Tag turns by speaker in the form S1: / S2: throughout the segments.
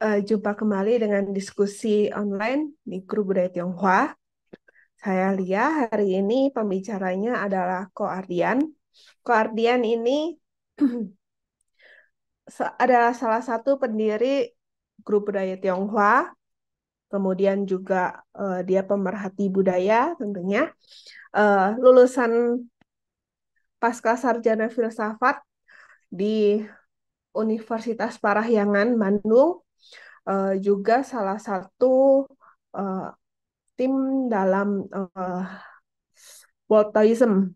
S1: Jumpa kembali dengan diskusi online di grup budaya Tionghoa. Saya Lia, hari ini pembicaranya adalah Ko Ardian. Ko Ardian ini adalah salah satu pendiri grup budaya Tionghoa, kemudian juga dia pemerhati budaya tentunya. Lulusan Pasca Sarjana Filsafat di Universitas Parahyangan, Bandung, juga salah satu eh, tim dalam World Tourism.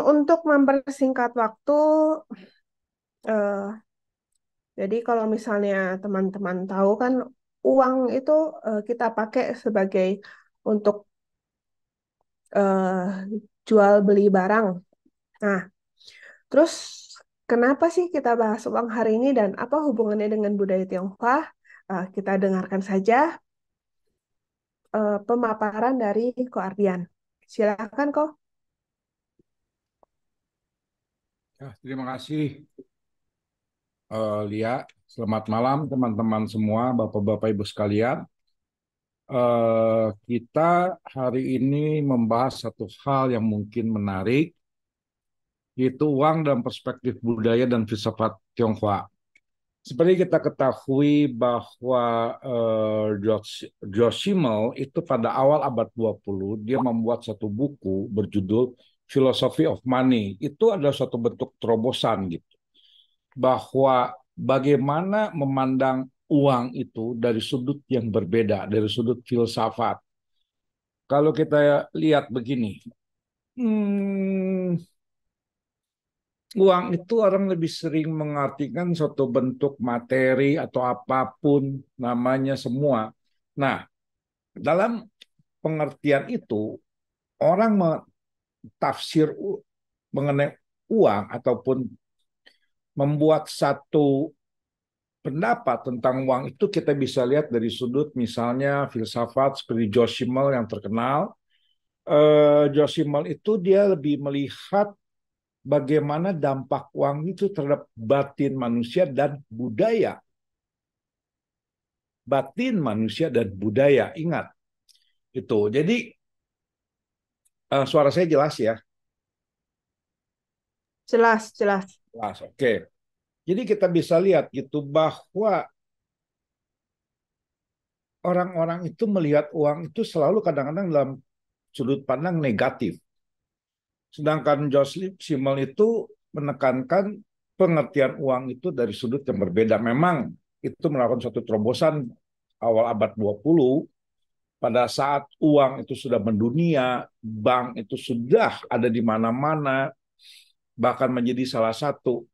S1: Untuk mempersingkat waktu, eh, jadi kalau misalnya teman-teman tahu kan uang itu kita pakai sebagai untuk eh, jual beli barang. Nah, terus kenapa sih kita bahas uang hari ini dan apa hubungannya dengan budaya Tionghoa? Kita dengarkan saja pemaparan dari Ko Ardian. Silakan, Ko.
S2: Ya, terima kasih, Lia. Selamat malam, teman-teman semua, Bapak-Bapak, Ibu sekalian. Kita hari ini membahas satu hal yang mungkin menarik, yaitu uang dalam perspektif budaya dan filsafat Tionghoa. Seperti kita ketahui bahwa George Simmel itu pada awal abad 20, dia membuat satu buku berjudul Philosophy of Money. Itu adalah suatu bentuk terobosan gitu, bahwa bagaimana memandang uang itu dari sudut yang berbeda, dari sudut filsafat. Kalau kita lihat begini, hmm, uang itu orang lebih sering mengartikan suatu bentuk materi atau apapun namanya semua. Nah, dalam pengertian itu, orang tafsir mengenai uang ataupun membuat satu pendapat tentang uang itu kita bisa lihat dari sudut misalnya filsafat seperti George Simmel yang terkenal. George Simmel itu dia lebih melihat bagaimana dampak uang itu terhadap batin manusia dan budaya. Batin manusia dan budaya, ingat itu. Jadi suara saya jelas ya?
S1: Jelas, jelas.
S2: Jelas, oke. Jadi kita bisa lihat gitu bahwa orang-orang itu melihat uang itu selalu kadang-kadang dalam sudut pandang negatif. Sedangkan Joseph Simmel itu menekankan pengertian uang itu dari sudut yang berbeda. Memang itu melakukan suatu terobosan awal abad 20 pada saat uang itu sudah mendunia, bank itu sudah ada di mana-mana, bahkan menjadi salah satu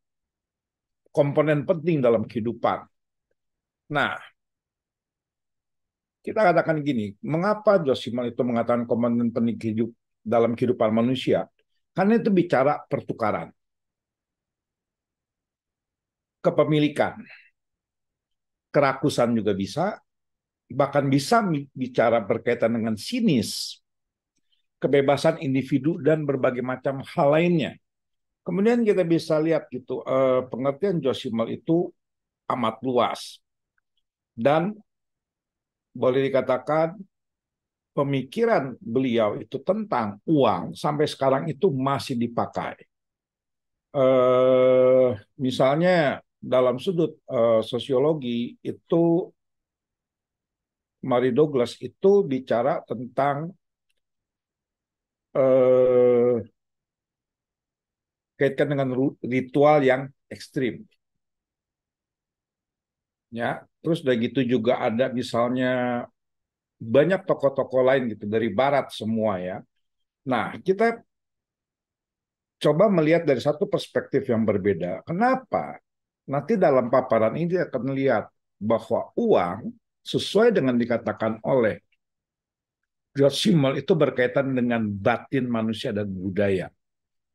S2: komponen penting dalam kehidupan. Nah, kita katakan gini, mengapa Joseph Simmel itu mengatakan komponen penting dalam kehidupan manusia? Karena itu bicara pertukaran, kepemilikan, kerakusan juga bisa, bahkan bisa bicara berkaitan dengan sinis, kebebasan individu dan berbagai macam hal lainnya. Kemudian kita bisa lihat gitu, pengertian Josimal itu amat luas dan boleh dikatakan pemikiran beliau itu tentang uang sampai sekarang itu masih dipakai. Misalnya dalam sudut sosiologi itu Mary Douglas itu bicara tentang eh, kaitkan dengan ritual yang ekstrim. Ya, terus udah gitu juga ada misalnya banyak tokoh-tokoh lain gitu dari Barat semua ya. Nah, kita coba melihat dari satu perspektif yang berbeda. Kenapa? Nanti dalam paparan ini akan lihat bahwa uang sesuai dengan dikatakan oleh George Simmel itu berkaitan dengan batin manusia dan budaya.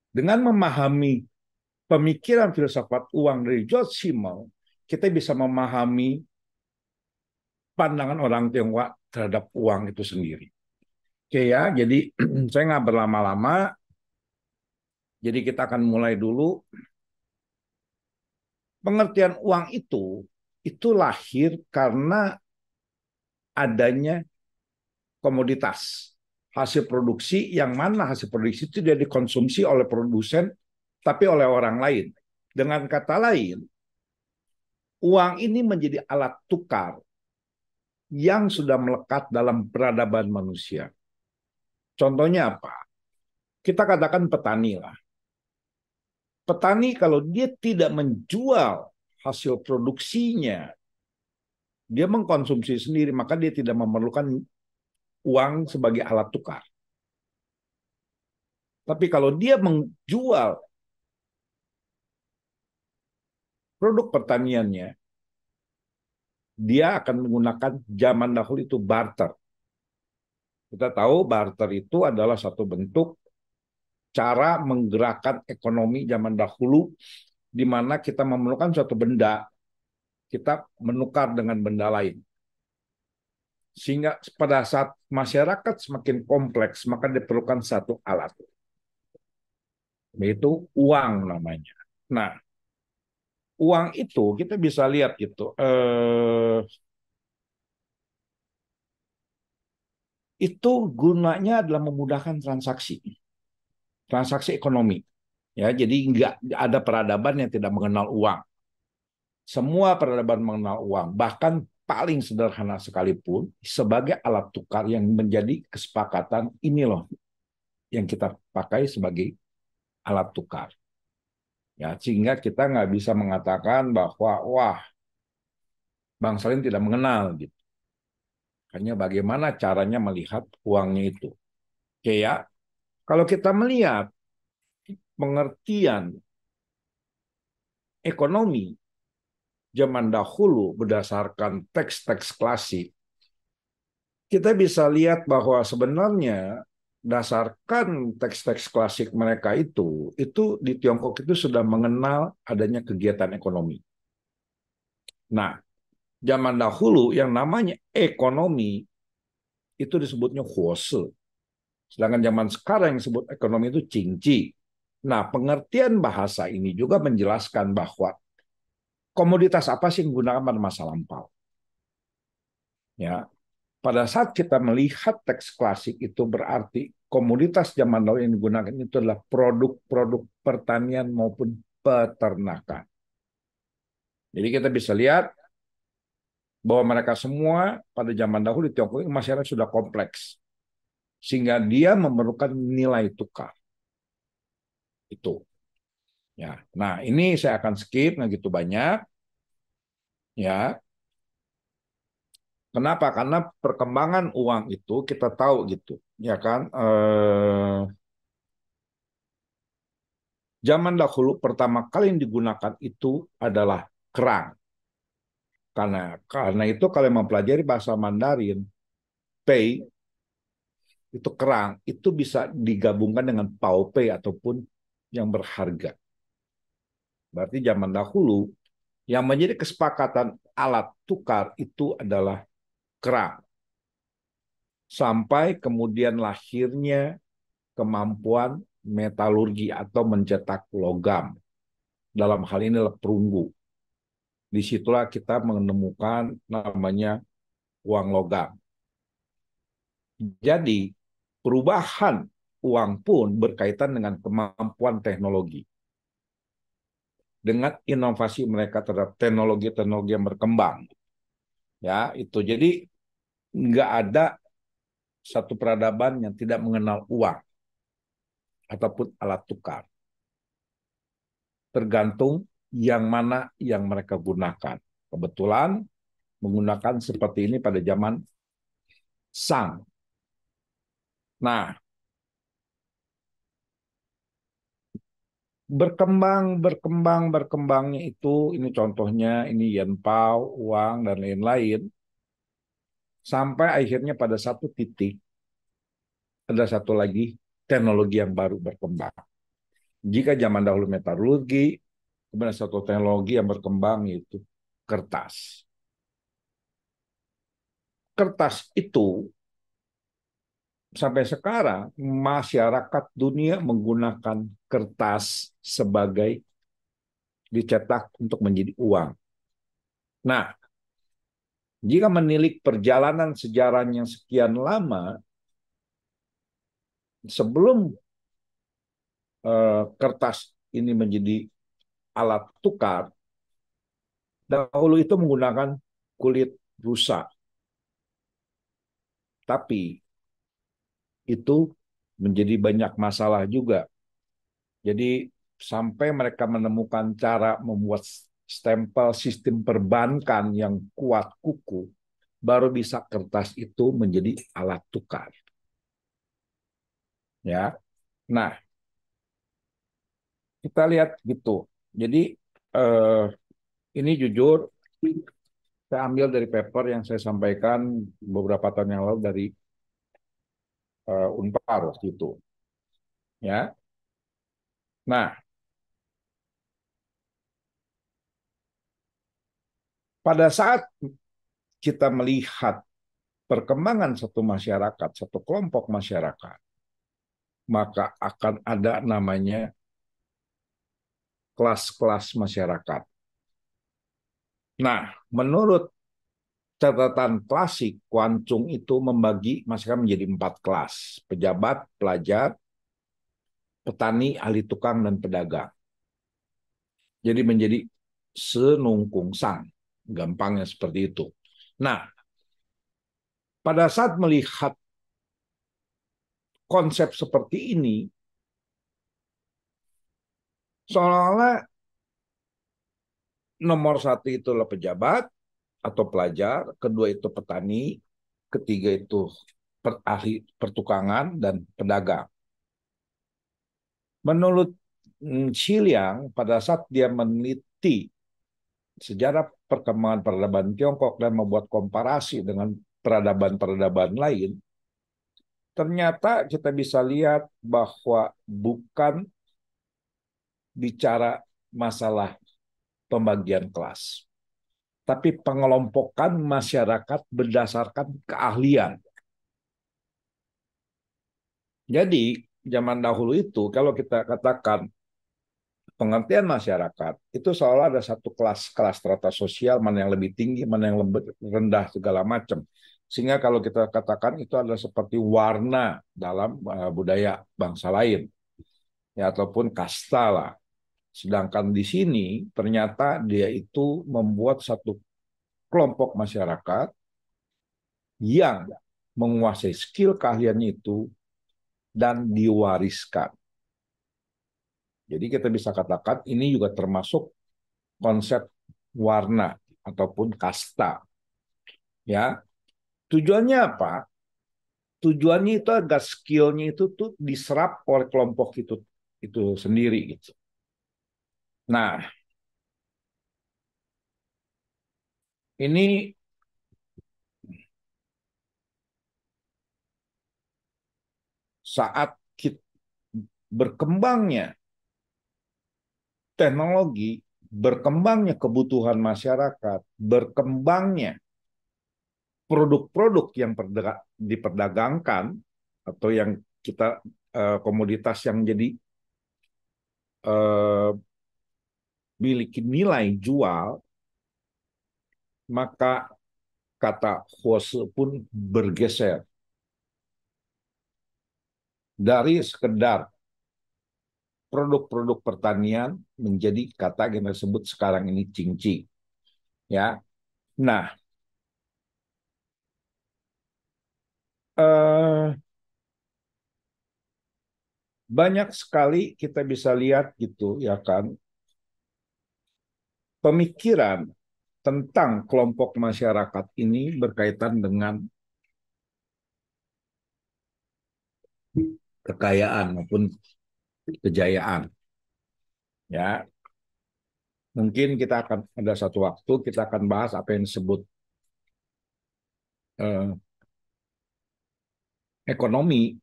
S2: Dengan memahami pemikiran filsafat uang dari George Simmel, kita bisa memahami pandangan orang Tionghoa terhadap uang itu sendiri. Oke ya, jadi saya nggak berlama-lama. Jadi kita akan mulai dulu. Pengertian uang itu lahir karena adanya komoditas, hasil produksi, yang mana hasil produksi itu tidak dikonsumsi oleh produsen tapi oleh orang lain. Dengan kata lain, uang ini menjadi alat tukar yang sudah melekat dalam peradaban manusia. Contohnya apa? Kita katakan petani lah. Petani kalau dia tidak menjual hasil produksinya, dia mengkonsumsi sendiri, maka dia tidak memerlukan uang sebagai alat tukar. Tapi kalau dia menjual produk pertaniannya, dia akan menggunakan zaman dahulu itu barter. Kita tahu barter itu adalah satu bentuk cara menggerakkan ekonomi zaman dahulu, di mana kita memerlukan suatu benda, kita menukar dengan benda lain. Sehingga pada saat masyarakat semakin kompleks, maka diperlukan satu alat, yaitu uang namanya. Nah, uang itu kita bisa lihat gitu, itu gunanya adalah memudahkan transaksi ekonomi. Ya, jadi nggak ada peradaban yang tidak mengenal uang. Semua peradaban mengenal uang, bahkan paling sederhana sekalipun sebagai alat tukar yang menjadi kesepakatan ini loh yang kita pakai sebagai alat tukar. Ya, sehingga kita nggak bisa mengatakan bahwa wah bangsa lain tidak mengenal gitu. Hanya bagaimana caranya melihat uangnya itu. Oke ya, kalau kita melihat pengertian ekonomi zaman dahulu berdasarkan teks-teks klasik, kita bisa lihat bahwa sebenarnya dasarkan teks-teks klasik mereka itu di Tiongkok itu sudah mengenal adanya kegiatan ekonomi. Nah, zaman dahulu yang namanya ekonomi itu disebutnya huose. Sedangkan zaman sekarang yang disebut ekonomi itu cingci. Nah, pengertian bahasa ini juga menjelaskan bahwa komoditas apa sih yang digunakan pada masa lampau. Ya, pada saat kita melihat teks klasik itu berarti komoditas zaman dahulu yang digunakan itu adalah produk-produk pertanian maupun peternakan. Jadi kita bisa lihat bahwa mereka semua pada zaman dahulu di Tiongkok masyarakat sudah kompleks sehingga dia memerlukan nilai tukar itu. Ya, nah ini saya akan skip nggak gitu banyak. Ya, kenapa? Karena perkembangan uang itu kita tahu gitu, ya kan? Zaman dahulu pertama kali yang digunakan itu adalah kerang. Karena itu kalau mempelajari bahasa Mandarin, pei itu kerang itu bisa digabungkan dengan pao pei ataupun yang berharga. Berarti zaman dahulu yang menjadi kesepakatan alat tukar itu adalah kerang. Sampai kemudian lahirnya kemampuan metalurgi atau mencetak logam. Dalam hal ini adalah perunggu. Disitulah kita menemukan namanya uang logam. Jadi perubahan uang pun berkaitan dengan kemampuan teknologi. Dengan inovasi mereka terhadap teknologi-teknologi yang berkembang. Ya, itu jadi nggak ada satu peradaban yang tidak mengenal uang ataupun alat tukar. Tergantung yang mana yang mereka gunakan. Kebetulan menggunakan seperti ini pada zaman Shang. Nah, berkembangnya itu, ini contohnya, ini yen pao, uang, dan lain-lain. Sampai akhirnya pada satu titik, ada satu lagi teknologi yang baru berkembang. Jika zaman dahulu metalurgi, kemudian satu teknologi yang berkembang yaitu kertas. Kertas itu sampai sekarang masyarakat dunia menggunakan kertas sebagai dicetak untuk menjadi uang. Nah, jika menilik perjalanan sejarahnya sekian lama, sebelum kertas ini menjadi alat tukar, dahulu itu menggunakan kulit rusa. Tapi itu menjadi banyak masalah juga. Jadi sampai mereka menemukan cara membuat stempel sistem perbankan yang kuat kuku, baru bisa kertas itu menjadi alat tukar. Ya, nah kita lihat gitu. Jadi eh, ini jujur saya ambil dari paper yang saya sampaikan beberapa tahun yang lalu dari Unpar waktu itu. Ya, nah pada saat kita melihat perkembangan satu masyarakat, satu kelompok masyarakat, maka akan ada namanya kelas-kelas masyarakat. Nah, menurut catatan klasik, Kuancung itu membagi masyarakat menjadi 4 kelas: pejabat, pelajar, petani, ahli tukang, dan pedagang. Jadi menjadi senungkungsang, gampangnya seperti itu. Nah, pada saat melihat konsep seperti ini, seolah-olah nomor satu itulah pejabat atau pelajar, kedua itu petani, ketiga itu ahli pertukangan dan pedagang. Menurut Xiliang, pada saat dia meneliti sejarah perkembangan peradaban Tiongkok dan membuat komparasi dengan peradaban-peradaban lain, ternyata kita bisa lihat bahwa bukan bicara masalah pembagian kelas, tapi pengelompokan masyarakat berdasarkan keahlian. Jadi, zaman dahulu itu, kalau kita katakan pengertian masyarakat, itu seolah ada satu kelas strata sosial, mana yang lebih tinggi, mana yang lebih rendah, segala macam. Sehingga kalau kita katakan itu adalah seperti warna dalam budaya bangsa lain, ya, ataupun kasta lah. Sedangkan di sini ternyata dia itu membuat satu kelompok masyarakat yang menguasai skill keahliannya itu dan diwariskan. Jadi kita bisa katakan ini juga termasuk konsep warna ataupun kasta. Ya, tujuannya apa? Tujuannya itu agar skillnya itu tuh diserap oleh kelompok itu sendiri gitu. Nah, ini saat berkembangnya teknologi, berkembangnya kebutuhan masyarakat, berkembangnya produk-produk yang diperdagangkan atau yang kita komoditas yang jadi memiliki nilai jual, maka kata Hose pun bergeser dari sekedar produk-produk pertanian menjadi kata yang disebut sekarang ini cingci. Ya, nah eh, banyak sekali kita bisa lihat gitu ya kan, pemikiran tentang kelompok masyarakat ini berkaitan dengan kekayaan maupun kejayaan. Ya, mungkin kita akan ada satu waktu kita akan bahas apa yang disebut eh, ekonomi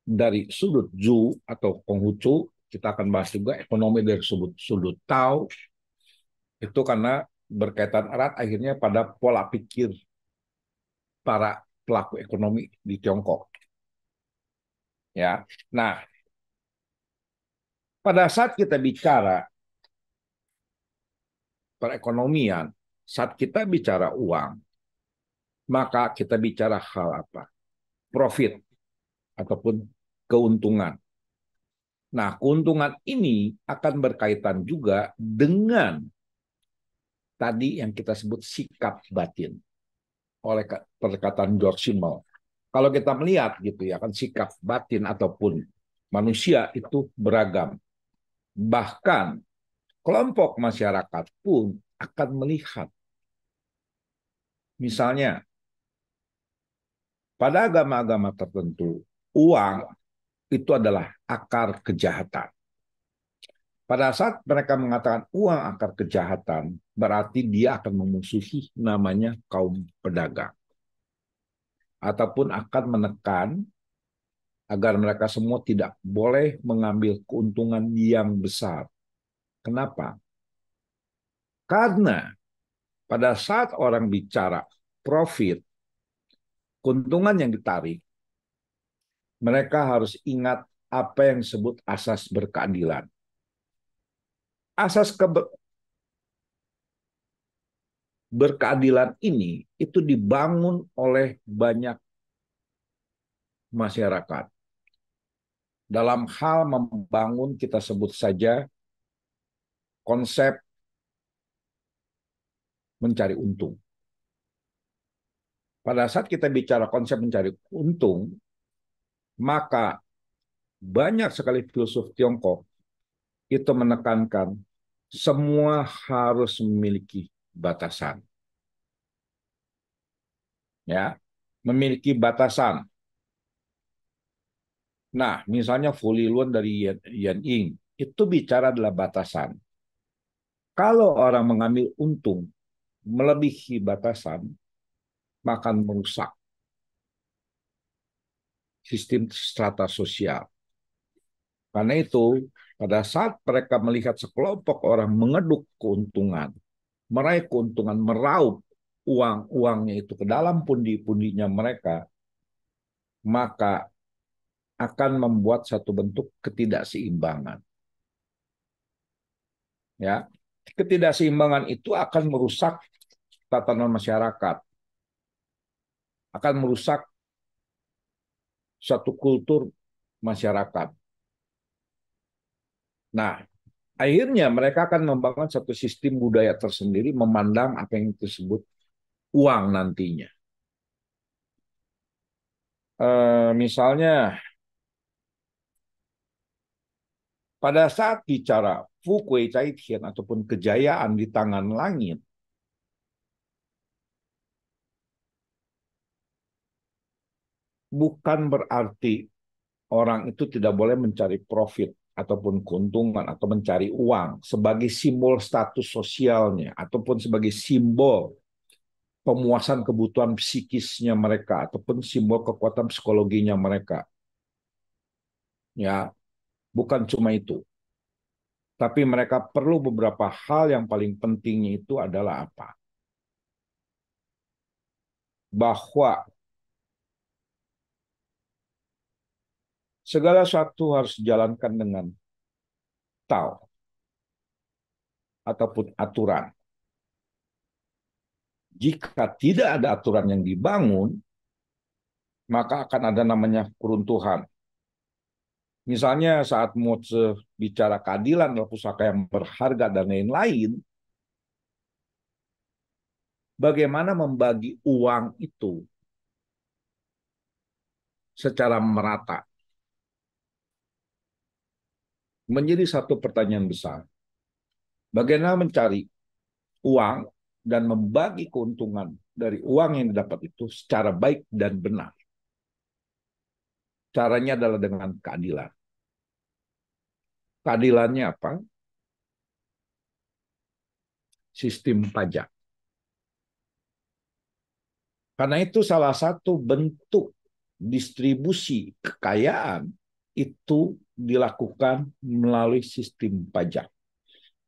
S2: dari sudut Zhu atau Konghucu. Kita akan bahas juga ekonomi dari sudut Tao. Itu karena berkaitan erat akhirnya pada pola pikir para pelaku ekonomi di Tiongkok. Ya, nah pada saat kita bicara perekonomian, saat kita bicara uang, maka kita bicara hal apa? Profit ataupun keuntungan. Nah, keuntungan ini akan berkaitan juga dengan tadi yang kita sebut sikap batin oleh perkataan George Simmel. Kalau kita melihat gitu ya kan sikap batin ataupun manusia itu beragam. Bahkan kelompok masyarakat pun akan melihat. Misalnya pada agama-agama tertentu uang itu adalah akar kejahatan. Pada saat mereka mengatakan uang akar kejahatan, berarti dia akan memusuhi namanya kaum pedagang. Ataupun akan menekan agar mereka semua tidak boleh mengambil keuntungan yang besar. Kenapa? Karena pada saat orang bicara profit, keuntungan yang ditarik, mereka harus ingat apa yang disebut asas berkeadilan. Asas berkeadilan ini itu dibangun oleh banyak masyarakat. Dalam hal membangun, kita sebut saja konsep mencari untung. Pada saat kita bicara konsep mencari untung, maka banyak sekali filsuf Tiongkok itu menekankan semua harus memiliki batasan. Ya, memiliki batasan. Nah, misalnya Fu Lilun dari Yan Ying itu bicara adalah batasan. Kalau orang mengambil untung melebihi batasan, maka merusak sistem strata sosial. Karena itu, pada saat mereka melihat sekelompok orang mengeduk keuntungan, meraih keuntungan, meraup uang-uangnya itu ke dalam pundi-pundinya mereka, maka akan membuat satu bentuk ketidakseimbangan. Ya, ketidakseimbangan itu akan merusak tatanan masyarakat, akan merusak satu kultur masyarakat. Nah, akhirnya mereka akan membangun satu sistem budaya tersendiri memandang apa yang disebut uang nantinya. Misalnya, pada saat bicara Fukuei Caitian ataupun kejayaan di tangan langit, bukan berarti orang itu tidak boleh mencari profit ataupun keuntungan atau mencari uang sebagai simbol status sosialnya ataupun sebagai simbol pemuasan kebutuhan psikisnya mereka ataupun simbol kekuatan psikologinya mereka. Ya, bukan cuma itu. Tapi mereka perlu beberapa hal yang paling pentingnya itu adalah apa? Bahwa segala sesuatu harus dijalankan dengan tahu ataupun aturan. Jika tidak ada aturan yang dibangun, maka akan ada namanya keruntuhan. Misalnya saat Moze bicara keadilan dalam pusaka yang berharga dan lain-lain, bagaimana membagi uang itu secara merata? Menjadi satu pertanyaan besar. Bagaimana mencari uang dan membagi keuntungan dari uang yang didapat itu secara baik dan benar. Caranya adalah dengan keadilan. Keadilannya apa? Sistem pajak. Karena itu salah satu bentuk distribusi kekayaan itu dilakukan melalui sistem pajak.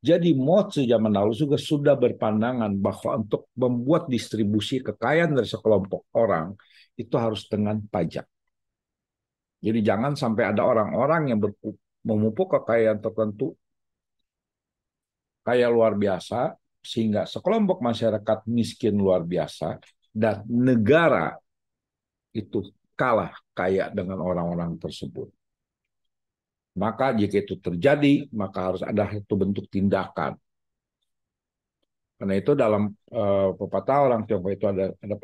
S2: Jadi Mozi zaman lalu juga sudah berpandangan bahwa untuk membuat distribusi kekayaan dari sekelompok orang itu harus dengan pajak. Jadi jangan sampai ada orang-orang yang memupuk kekayaan tertentu kaya luar biasa, sehingga sekelompok masyarakat miskin luar biasa dan negara itu kalah kaya dengan orang-orang tersebut. Maka jika itu terjadi, maka harus ada satu bentuk tindakan. Karena itu dalam pepatah orang Tionghoa itu ada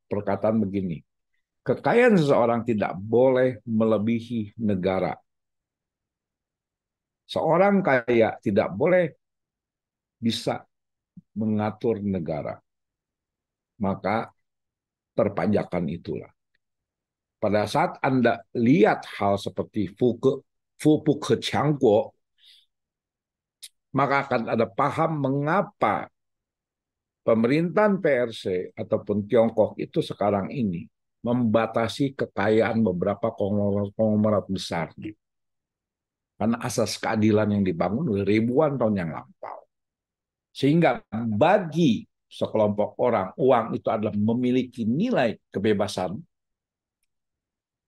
S2: perkataan begini, kekayaan seseorang tidak boleh melebihi negara. Seorang kaya tidak boleh bisa mengatur negara. Maka perpajakan itulah. Pada saat Anda lihat hal seperti Fupu Kecangguo, maka akan ada paham mengapa pemerintahan PRC ataupun Tiongkok itu sekarang ini membatasi kekayaan beberapa konglomerat besar. Karena asas keadilan yang dibangun ribuan tahun yang lampau. Sehingga bagi sekelompok orang, uang itu adalah memiliki nilai kebebasan.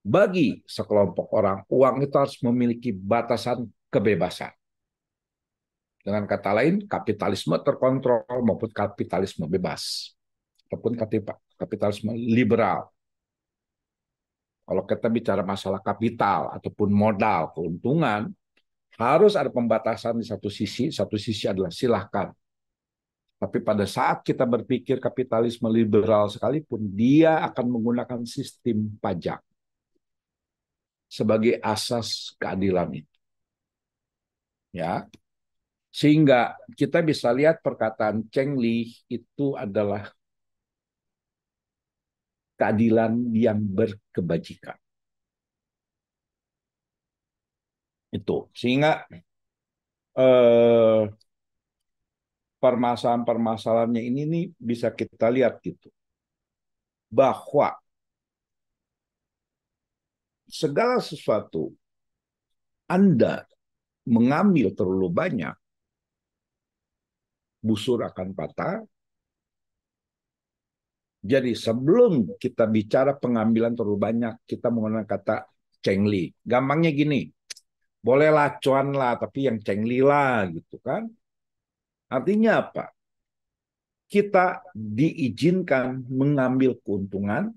S2: Bagi sekelompok orang, uang itu harus memiliki batasan kebebasan. Dengan kata lain, kapitalisme terkontrol maupun kapitalisme bebas. Ataupun kapitalisme liberal. Kalau kita bicara masalah kapital ataupun modal, keuntungan, harus ada pembatasan di satu sisi adalah silahkan. Tapi pada saat kita berpikir kapitalisme liberal sekalipun, dia akan menggunakan sistem pajak sebagai asas keadilan itu. Ya. Sehingga kita bisa lihat perkataan Cheng Li itu adalah keadilan yang berkebajikan. Itu. Sehingga permasalahan-permasalahannya ini nih bisa kita lihat gitu. Bahwa segala sesuatu Anda mengambil terlalu banyak, busur akan patah. Jadi sebelum kita bicara pengambilan terlalu banyak, kita menggunakan kata Cheng Li. Gampangnya gini, bolehlah cuan lah, tapi yang Cheng Li lah gitu kan. Artinya apa? Kita diizinkan mengambil keuntungan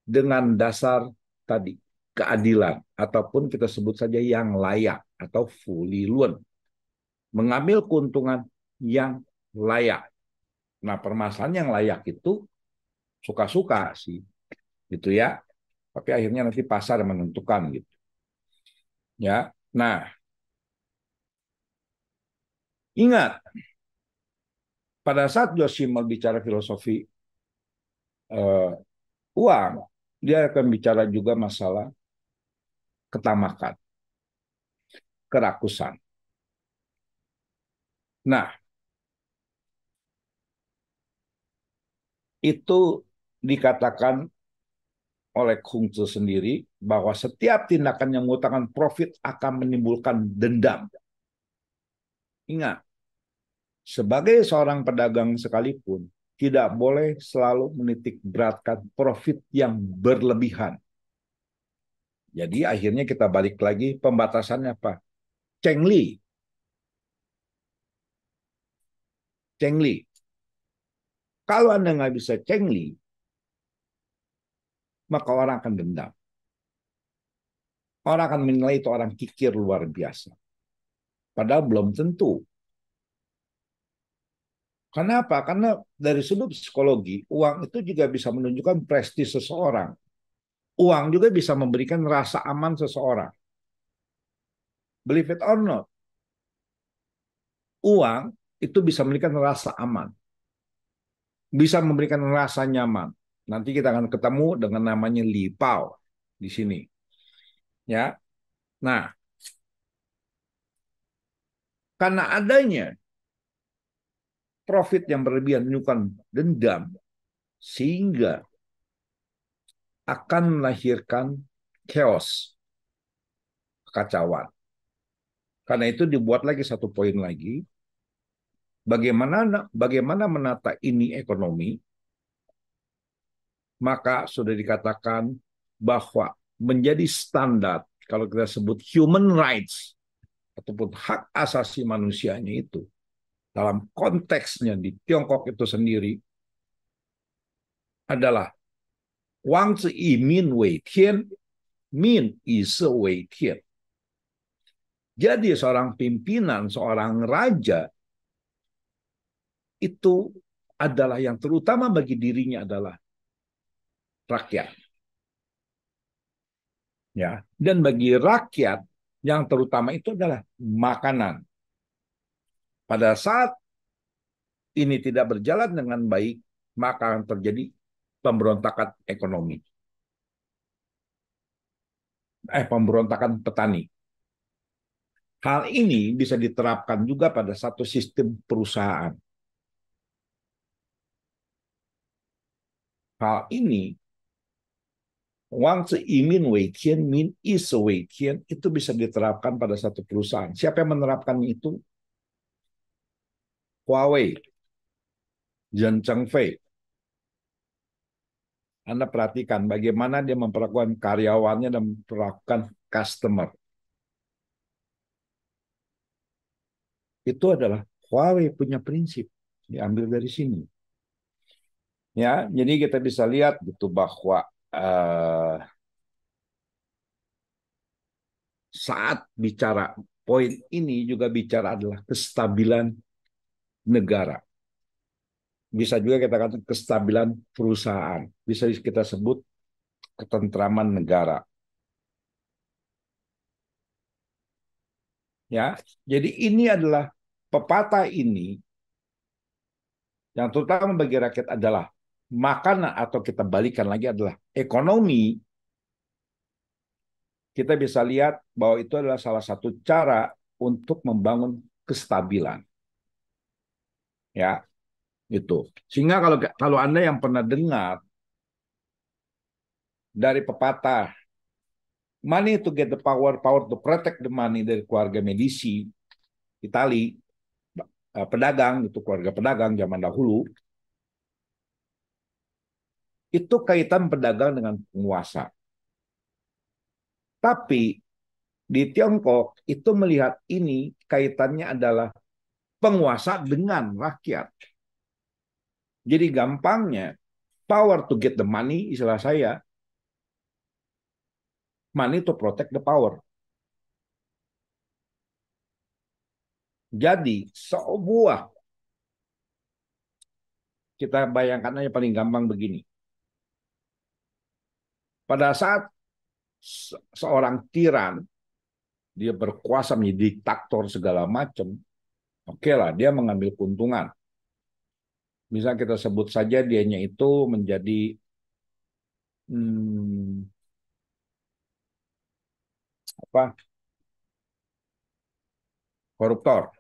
S2: dengan dasar tadi keadilan, ataupun kita sebut saja yang layak atau fully loan. Mengambil keuntungan yang layak. Nah, permasalahan yang layak itu suka-suka sih, gitu ya. Tapi akhirnya nanti pasar menentukan gitu. Ya. Nah, ingat pada saat Yoshimar bicara filosofi uang, dia akan bicara juga masalah ketamakan, kerakusan. Nah, itu dikatakan oleh Kungzi sendiri bahwa setiap tindakan yang mengutamakan profit akan menimbulkan dendam. Ingat, sebagai seorang pedagang sekalipun, tidak boleh selalu menitik beratkan profit yang berlebihan. Jadi akhirnya kita balik lagi pembatasannya apa? Cheng Li. Cheng Li. Kalau Anda nggak bisa Cheng Li, maka orang akan dendam. Orang akan menilai itu orang kikir luar biasa. Padahal belum tentu. Kenapa? Karena dari sudut psikologi, uang itu juga bisa menunjukkan prestis seseorang. Uang juga bisa memberikan rasa aman seseorang. Believe it or not, uang itu bisa memberikan rasa aman. Bisa memberikan rasa nyaman. Nanti kita akan ketemu dengan namanya Li Pao di sini. Ya. Nah, karena adanya profit yang berlebihan menunjukkan dendam, sehingga akan melahirkan chaos, kekacauan. Karena itu dibuat lagi satu poin lagi, bagaimana menata ini ekonomi, maka sudah dikatakan bahwa menjadi standar, kalau kita sebut human rights, ataupun hak asasi manusianya itu, dalam konteksnya di Tiongkok itu sendiri adalah Wang Zi Min Wei Tian, Min Yi Se Wei Tian. Jadi seorang pimpinan, seorang raja itu adalah yang terutama bagi dirinya adalah rakyat. Ya, dan bagi rakyat yang terutama itu adalah makanan. Pada saat ini tidak berjalan dengan baik, maka akan terjadi pemberontakan ekonomi. Pemberontakan petani. Hal ini bisa diterapkan juga pada satu sistem perusahaan. Hal ini Wang Zi Min Wei Tian, Min Yi Se Wei Tian itu bisa diterapkan pada satu perusahaan. Siapa yang menerapkannya itu? Huawei, Zheng Chengfei. Anda perhatikan bagaimana dia memperlakukan karyawannya dan memperlakukan customer. Itu adalah Huawei punya prinsip. Diambil dari sini. Ya, jadi kita bisa lihat gitu bahwa saat bicara poin ini juga bicara adalah kestabilan negara. Bisa juga kita katakan kestabilan perusahaan. Bisa kita sebut ketentraman negara. Ya, jadi ini adalah pepatah ini yang terutama bagi rakyat adalah makanan atau kita balikan lagi adalah ekonomi. Kita bisa lihat bahwa itu adalah salah satu cara untuk membangun kestabilan. Ya, itu. Sehingga kalau Anda yang pernah dengar dari pepatah money to get the power, power to protect the money dari keluarga Medici, Itali, pedagang, itu keluarga pedagang zaman dahulu, itu kaitan pedagang dengan penguasa. Tapi di Tiongkok itu melihat ini kaitannya adalah penguasa dengan rakyat. Jadi gampangnya, power to get the money, istilah saya, money to protect the power. Jadi sebuah, kita bayangkan aja paling gampang begini. Pada saat seorang tiran, dia berkuasa menjadi diktator segala macam, oke lah, dia mengambil keuntungan. Bisa kita sebut saja dianya itu menjadi apa, koruptor.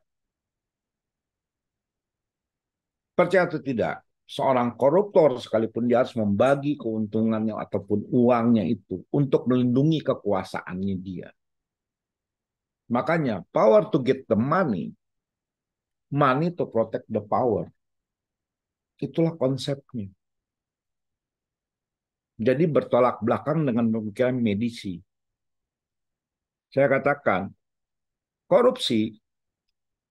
S2: Percaya atau tidak, seorang koruptor sekalipun dia harus membagi keuntungannya ataupun uangnya itu untuk melindungi kekuasaannya dia. Makanya power to get the money, money to protect the power. Itulah konsepnya. Jadi bertolak belakang dengan pemikiran Medici. Saya katakan, korupsi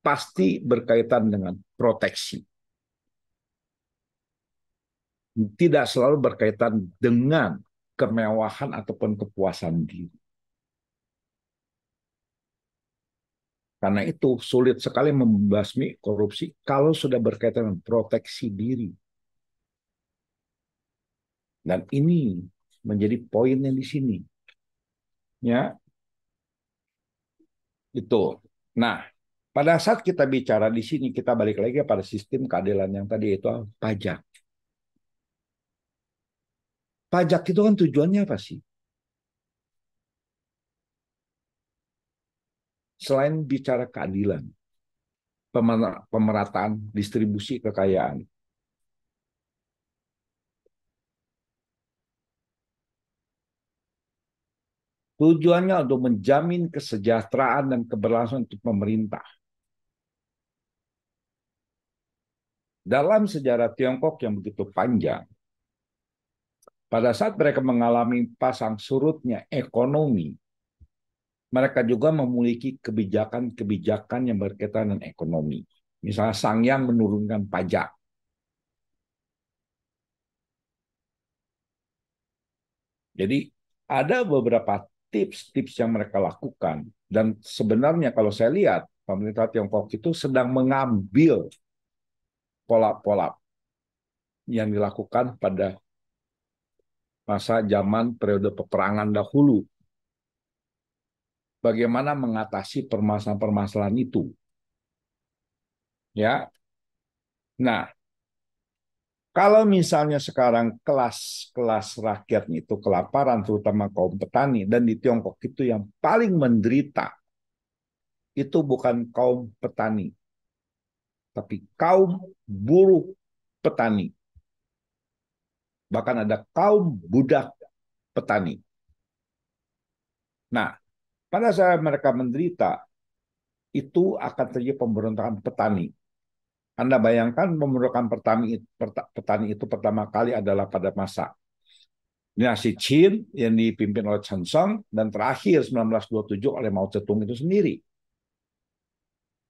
S2: pasti berkaitan dengan proteksi. Tidak selalu berkaitan dengan kemewahan ataupun kepuasan diri. Karena itu sulit sekali membasmi korupsi kalau sudah berkaitan dengan proteksi diri. Dan ini menjadi poinnya di sini. Ya, itu. Nah, pada saat kita bicara di sini, kita balik lagi pada sistem keadilan yang tadi, itu pajak. Pajak itu kan tujuannya apa sih? Selain bicara keadilan, pemerataan distribusi kekayaan. Tujuannya untuk menjamin kesejahteraan dan keberlangsungan untuk pemerintah. Dalam sejarah Tiongkok yang begitu panjang, pada saat mereka mengalami pasang surutnya ekonomi, mereka juga memiliki kebijakan-kebijakan yang berkaitan dengan ekonomi. Misalnya Sangyang menurunkan pajak. Jadi ada beberapa tips-tips yang mereka lakukan. Dan sebenarnya kalau saya lihat, pemerintah Tiongkok itu sedang mengambil pola-pola yang dilakukan pada masa zaman periode peperangan dahulu. Bagaimana mengatasi permasalahan-permasalahan itu. Ya, nah kalau misalnya sekarang kelas-kelas rakyat itu kelaparan, terutama kaum petani, dan di Tiongkok itu yang paling menderita, itu bukan kaum petani, tapi kaum buruh petani. Bahkan ada kaum budak petani. Nah, pada saat mereka menderita, itu akan terjadi pemberontakan petani. Anda bayangkan pemberontakan petani itu pertama kali adalah pada masa dinasti Qin yang dipimpin oleh Chen Song dan terakhir 1927 oleh Mao Zedong itu sendiri.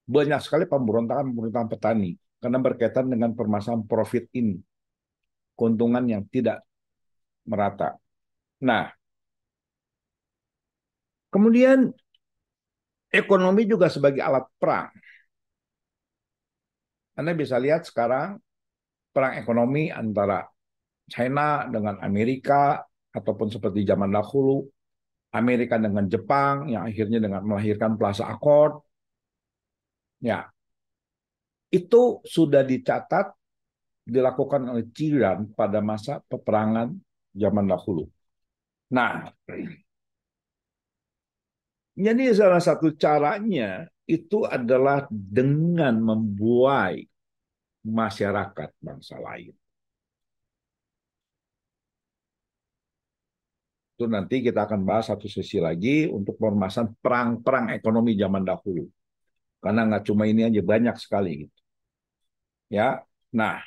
S2: Banyak sekali pemberontakan petani karena berkaitan dengan permasalahan profit ini, keuntungan yang tidak merata. Nah, kemudian ekonomi juga sebagai alat perang. Anda bisa lihat sekarang perang ekonomi antara China dengan Amerika ataupun seperti zaman dahulu Amerika dengan Jepang yang akhirnya dengan melahirkan Plaza Accord. Ya, itu sudah dicatat dilakukan oleh Iran pada masa peperangan zaman dahulu. Nah, jadi salah satu caranya itu adalah dengan membuai masyarakat bangsa lain. Itu nanti kita akan bahas satu sesi lagi untuk permasalahan perang-perang ekonomi zaman dahulu. Karena nggak cuma ini aja, banyak sekali gitu. Ya, nah,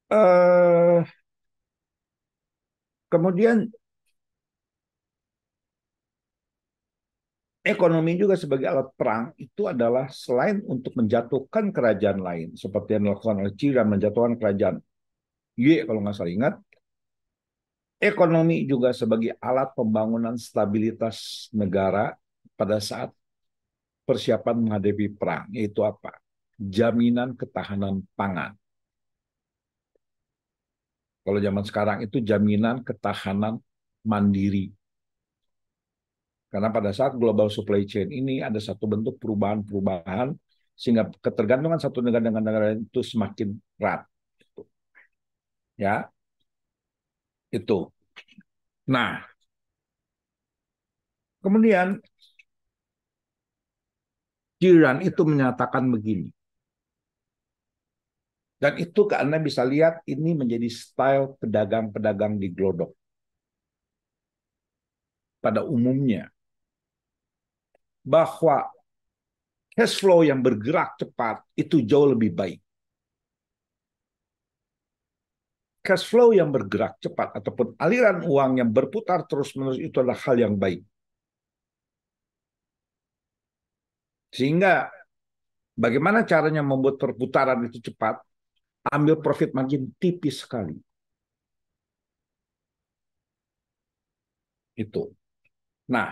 S2: eh, kemudian ekonomi juga sebagai alat perang itu adalah selain untuk menjatuhkan kerajaan lain, seperti yang dilakukan oleh Cina menjatuhkan kerajaan Y kalau nggak salah ingat, ekonomi juga sebagai alat pembangunan stabilitas negara pada saat persiapan menghadapi perang, yaitu apa? Jaminan ketahanan pangan. Kalau zaman sekarang itu jaminan ketahanan mandiri. Karena pada saat global supply chain ini ada satu bentuk perubahan-perubahan sehingga ketergantungan satu negara dengan negara lain itu semakin erat. Ya, itu. Nah, kemudian Jiran itu menyatakan begini. Dan itu Anda bisa lihat ini menjadi style pedagang-pedagang di Glodok. Pada umumnya, bahwa cash flow yang bergerak cepat itu jauh lebih baik. Cash flow yang bergerak cepat ataupun aliran uang yang berputar terus-menerus itu adalah hal yang baik. Sehingga bagaimana caranya membuat perputaran itu cepat? Ambil profit margin tipis sekali. Itu. Nah,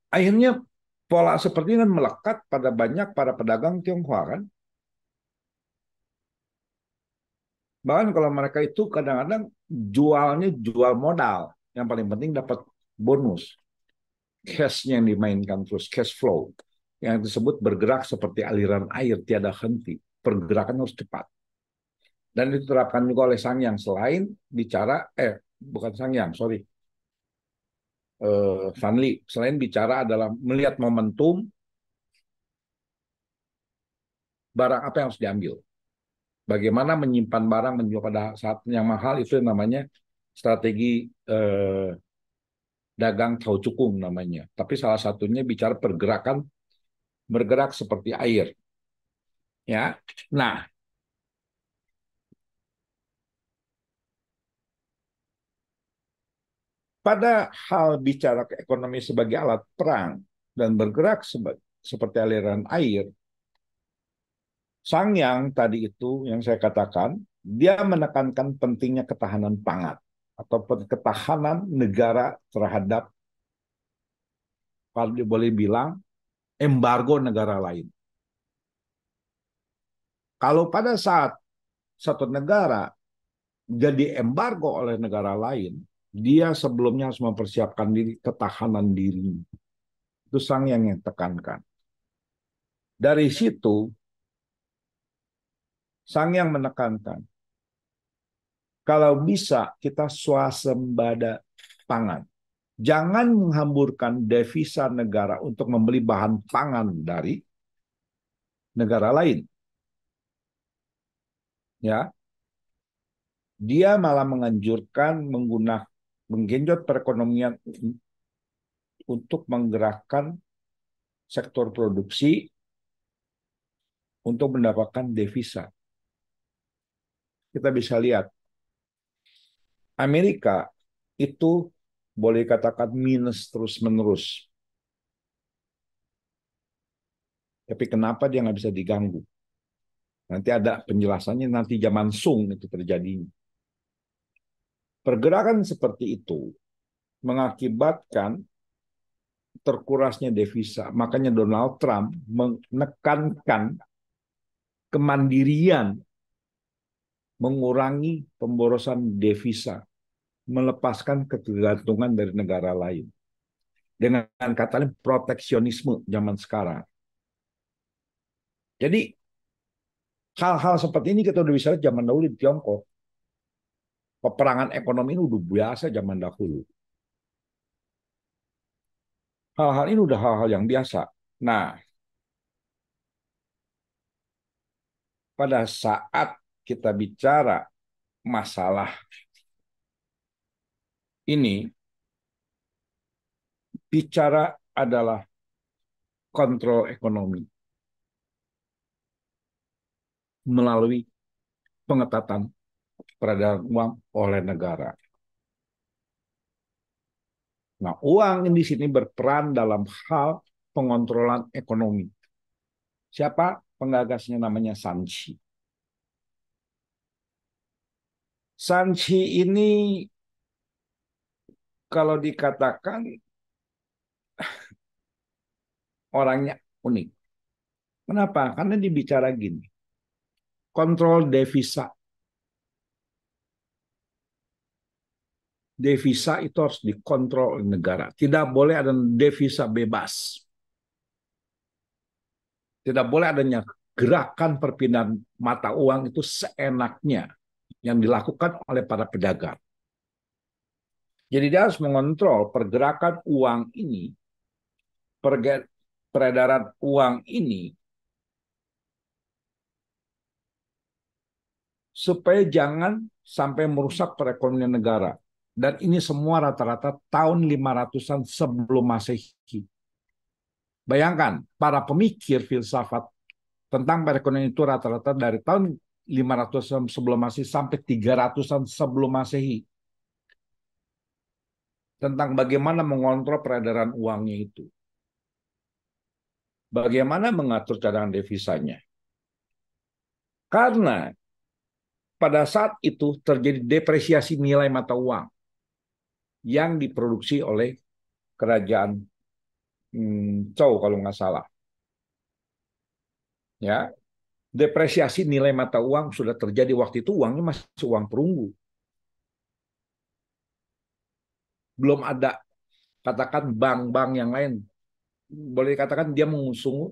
S2: akhirnya pola seperti ini kan melekat pada banyak para pedagang Tionghoa kan. Bahkan kalau mereka itu kadang-kadang jualnya jual modal. Yang paling penting dapat bonus. Cash-nya yang dimainkan terus, cash flow. Yang disebut bergerak seperti aliran air, tiada henti. Pergerakan harus cepat. Dan diterapkan juga oleh Sangyang. Selain bicara, bukan Sangyang, sorry. Van Lee. Selain bicara adalah melihat momentum, barang apa yang harus diambil. Bagaimana menyimpan barang menjual pada saat yang mahal itu yang namanya strategi dagang tahu cukung namanya. Tapi salah satunya bicara pergerakan bergerak seperti air. Ya. Nah, pada hal bicara ke ekonomi sebagai alat perang dan bergerak seperti aliran air, Sangyang tadi itu yang saya katakan, dia menekankan pentingnya ketahanan pangan atau ketahanan negara terhadap, kalau boleh bilang, embargo negara lain. Kalau pada saat satu negara jadi embargo oleh negara lain, dia sebelumnya harus mempersiapkan diri, ketahanan diri. Itu Sangyang yang tekankan. Dari situ, Sangyang menekankan, kalau bisa kita swasembada pangan. Jangan menghamburkan devisa negara untuk membeli bahan pangan dari negara lain. Ya, dia malah menganjurkan menggenjot perekonomian untuk menggerakkan sektor produksi untuk mendapatkan devisa. Kita bisa lihat Amerika itu boleh katakan minus terus-menerus. Tapi kenapa dia nggak bisa diganggu? Nanti ada penjelasannya, nanti zaman Sung itu terjadi. Pergerakan seperti itu mengakibatkan terkurasnya devisa. Makanya Donald Trump menekankan kemandirian, mengurangi pemborosan devisa, melepaskan ketergantungan dari negara lain. Dengan kata lain, proteksionisme zaman sekarang. Jadi hal-hal seperti ini kita udah bisa lihat zaman dahulu di Tiongkok. Peperangan ekonomi ini udah biasa zaman dahulu. Hal-hal ini udah hal-hal yang biasa. Nah, pada saat kita bicara masalah ini, bicara adalah kontrol ekonomi melalui pengetatan peredaran uang oleh negara. Nah, uang di sini berperan dalam hal pengontrolan ekonomi. Siapa penggagasnya? Namanya Sanchi. Sanchi ini kalau dikatakan orangnya unik. Kenapa? Karena dibicara gini, kontrol devisa. Devisa itu harus dikontrol oleh negara. Tidak boleh ada devisa bebas. Tidak boleh adanya gerakan perpindahan mata uang itu seenaknya yang dilakukan oleh para pedagang. Jadi dia harus mengontrol pergerakan uang ini, peredaran uang ini, supaya jangan sampai merusak perekonomian negara. Dan ini semua rata-rata tahun 500-an sebelum Masehi. Bayangkan, para pemikir filsafat tentang perekonomian itu rata-rata dari tahun 500-an sebelum Masehi sampai 300-an sebelum Masehi. Tentang bagaimana mengontrol peredaran uangnya itu. Bagaimana mengatur cadangan devisanya. Karena pada saat itu terjadi depresiasi nilai mata uang yang diproduksi oleh kerajaan Zhou kalau nggak salah. Ya, depresiasi nilai mata uang sudah terjadi waktu itu, uangnya masih uang perunggu. Belum ada katakan bank-bank yang lain. Boleh dikatakan dia mengusung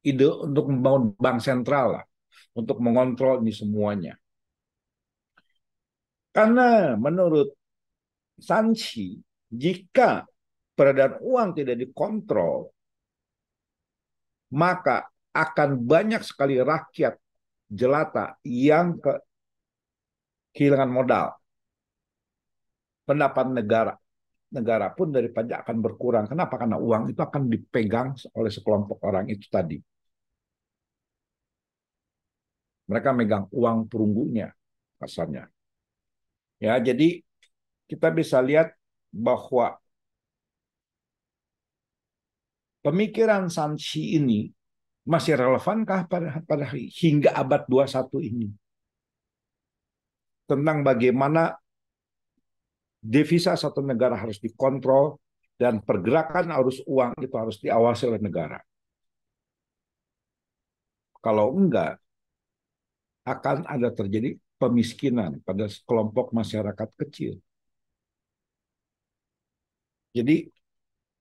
S2: ide untuk membangun bank sentral lah, untuk mengontrol ini semuanya. Karena menurut Sanchi, jika peredaran uang tidak dikontrol, maka akan banyak sekali rakyat jelata yang kehilangan modal. Pendapat negara pun dari pajak akan berkurang. Kenapa? Karena uang itu akan dipegang oleh sekelompok orang itu tadi. Mereka megang uang perunggunya, kasarnya. Ya, jadi kita bisa lihat bahwa pemikiran Sanchi ini Masih relevankah pada hingga abad 21 ini? Tentang bagaimana devisa satu negara harus dikontrol dan pergerakan arus uang itu harus diawasi oleh negara. Kalau enggak, akan ada terjadi pemiskinan pada kelompok masyarakat kecil. Jadi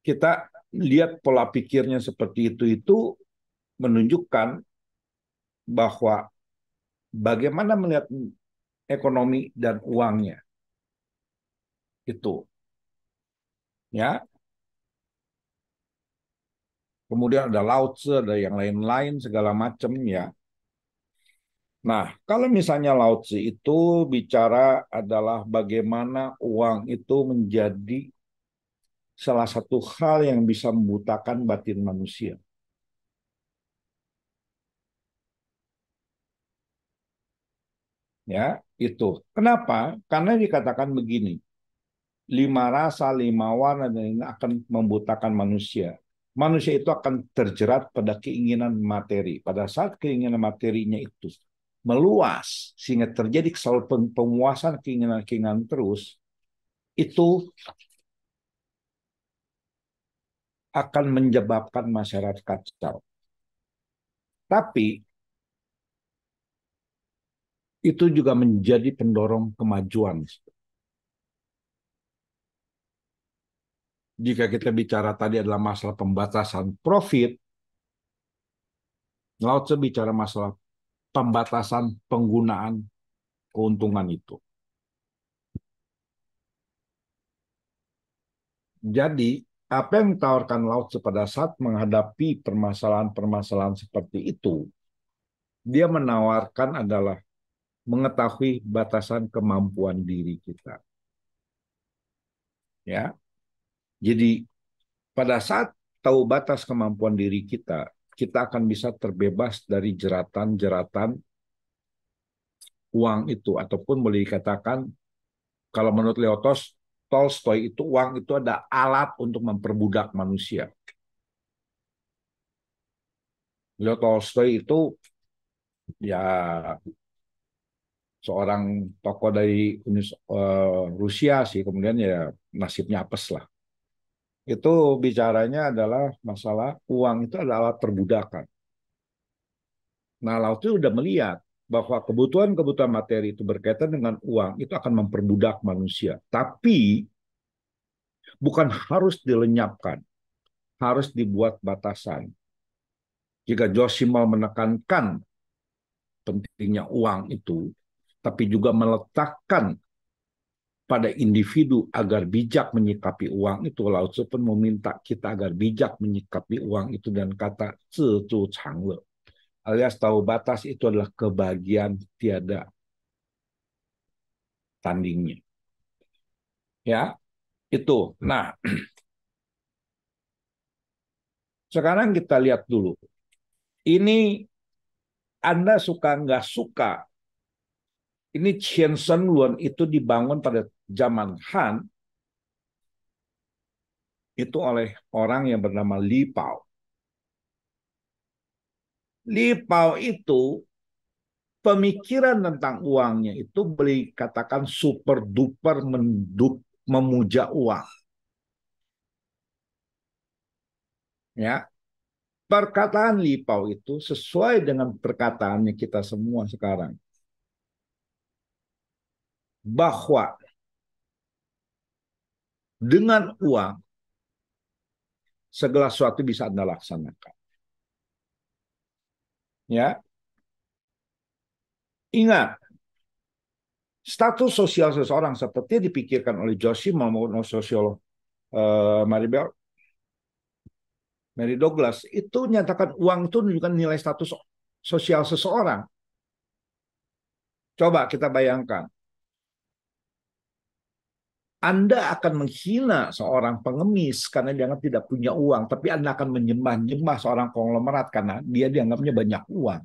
S2: kita lihat pola pikirnya seperti itu menunjukkan bahwa bagaimana melihat ekonomi dan uangnya itu, ya. Kemudian ada Lao Tzu, ada yang lain-lain segala macam, ya. Nah, kalau misalnya Lao Tzu itu bicara adalah bagaimana uang itu menjadi salah satu hal yang bisa membutakan batin manusia. Ya, itu. Kenapa? Karena dikatakan begini, 5 rasa, 5 warna dan ini akan membutakan manusia. Manusia itu akan terjerat pada keinginan materi. Pada saat keinginan materinya itu meluas, sehingga terjadi selalu pemuasan keinginan-keinginan terus, itu akan menyebabkan masyarakat kacau. Tapi itu juga menjadi pendorong kemajuan. Jika kita bicara tadi adalah masalah pembatasan profit, Lao Tzu bicara masalah pembatasan penggunaan keuntungan itu. Jadi, apa yang ditawarkan Lao Tzu pada saat menghadapi permasalahan-permasalahan seperti itu, dia menawarkan adalah mengetahui batasan kemampuan diri kita. Ya, jadi pada saat tahu batas kemampuan diri kita, kita akan bisa terbebas dari jeratan-jeratan uang itu, ataupun boleh dikatakan kalau menurut Tolstoy itu uang itu ada alat untuk memperbudak manusia. Leo Tolstoy itu ya seorang tokoh dari Rusia sih, kemudian ya nasibnya apes lah. Itu bicaranya adalah masalah uang itu adalah alat perbudakan. Nah, Lao Tzu sudah melihat bahwa kebutuhan-kebutuhan materi itu berkaitan dengan uang itu akan memperbudak manusia. Tapi bukan harus dilenyapkan, harus dibuat batasan. Jika Josimal menekankan pentingnya uang itu, tapi juga meletakkan pada individu agar bijak menyikapi uang itu, Lao Tzu pun meminta kita agar bijak menyikapi uang itu dan kata Zhu Changle, alias tahu batas itu adalah kebahagiaan tiada tandingnya. Ya, itu. Nah, sekarang kita lihat dulu. Ini Anda suka nggak suka, ini Qian Shen Luan itu dibangun pada zaman Han itu oleh orang yang bernama Li Pao. Li Pao itu pemikiran tentang uangnya itu boleh katakan super duper memuja uang. Ya, perkataan Li Pao itu sesuai dengan perkataannya kita semua sekarang. Bahwa dengan uang segala sesuatu bisa Anda laksanakan. Ya, ingat, status sosial seseorang seperti dipikirkan oleh Joshi maupun sosiolog Mary Douglas itu nyatakan uang itu menunjukkan nilai status sosial seseorang. Coba kita bayangkan, Anda akan menghina seorang pengemis karena dianggap tidak punya uang, tapi Anda akan menyembah-nyembah seorang konglomerat karena dia dianggapnya banyak uang.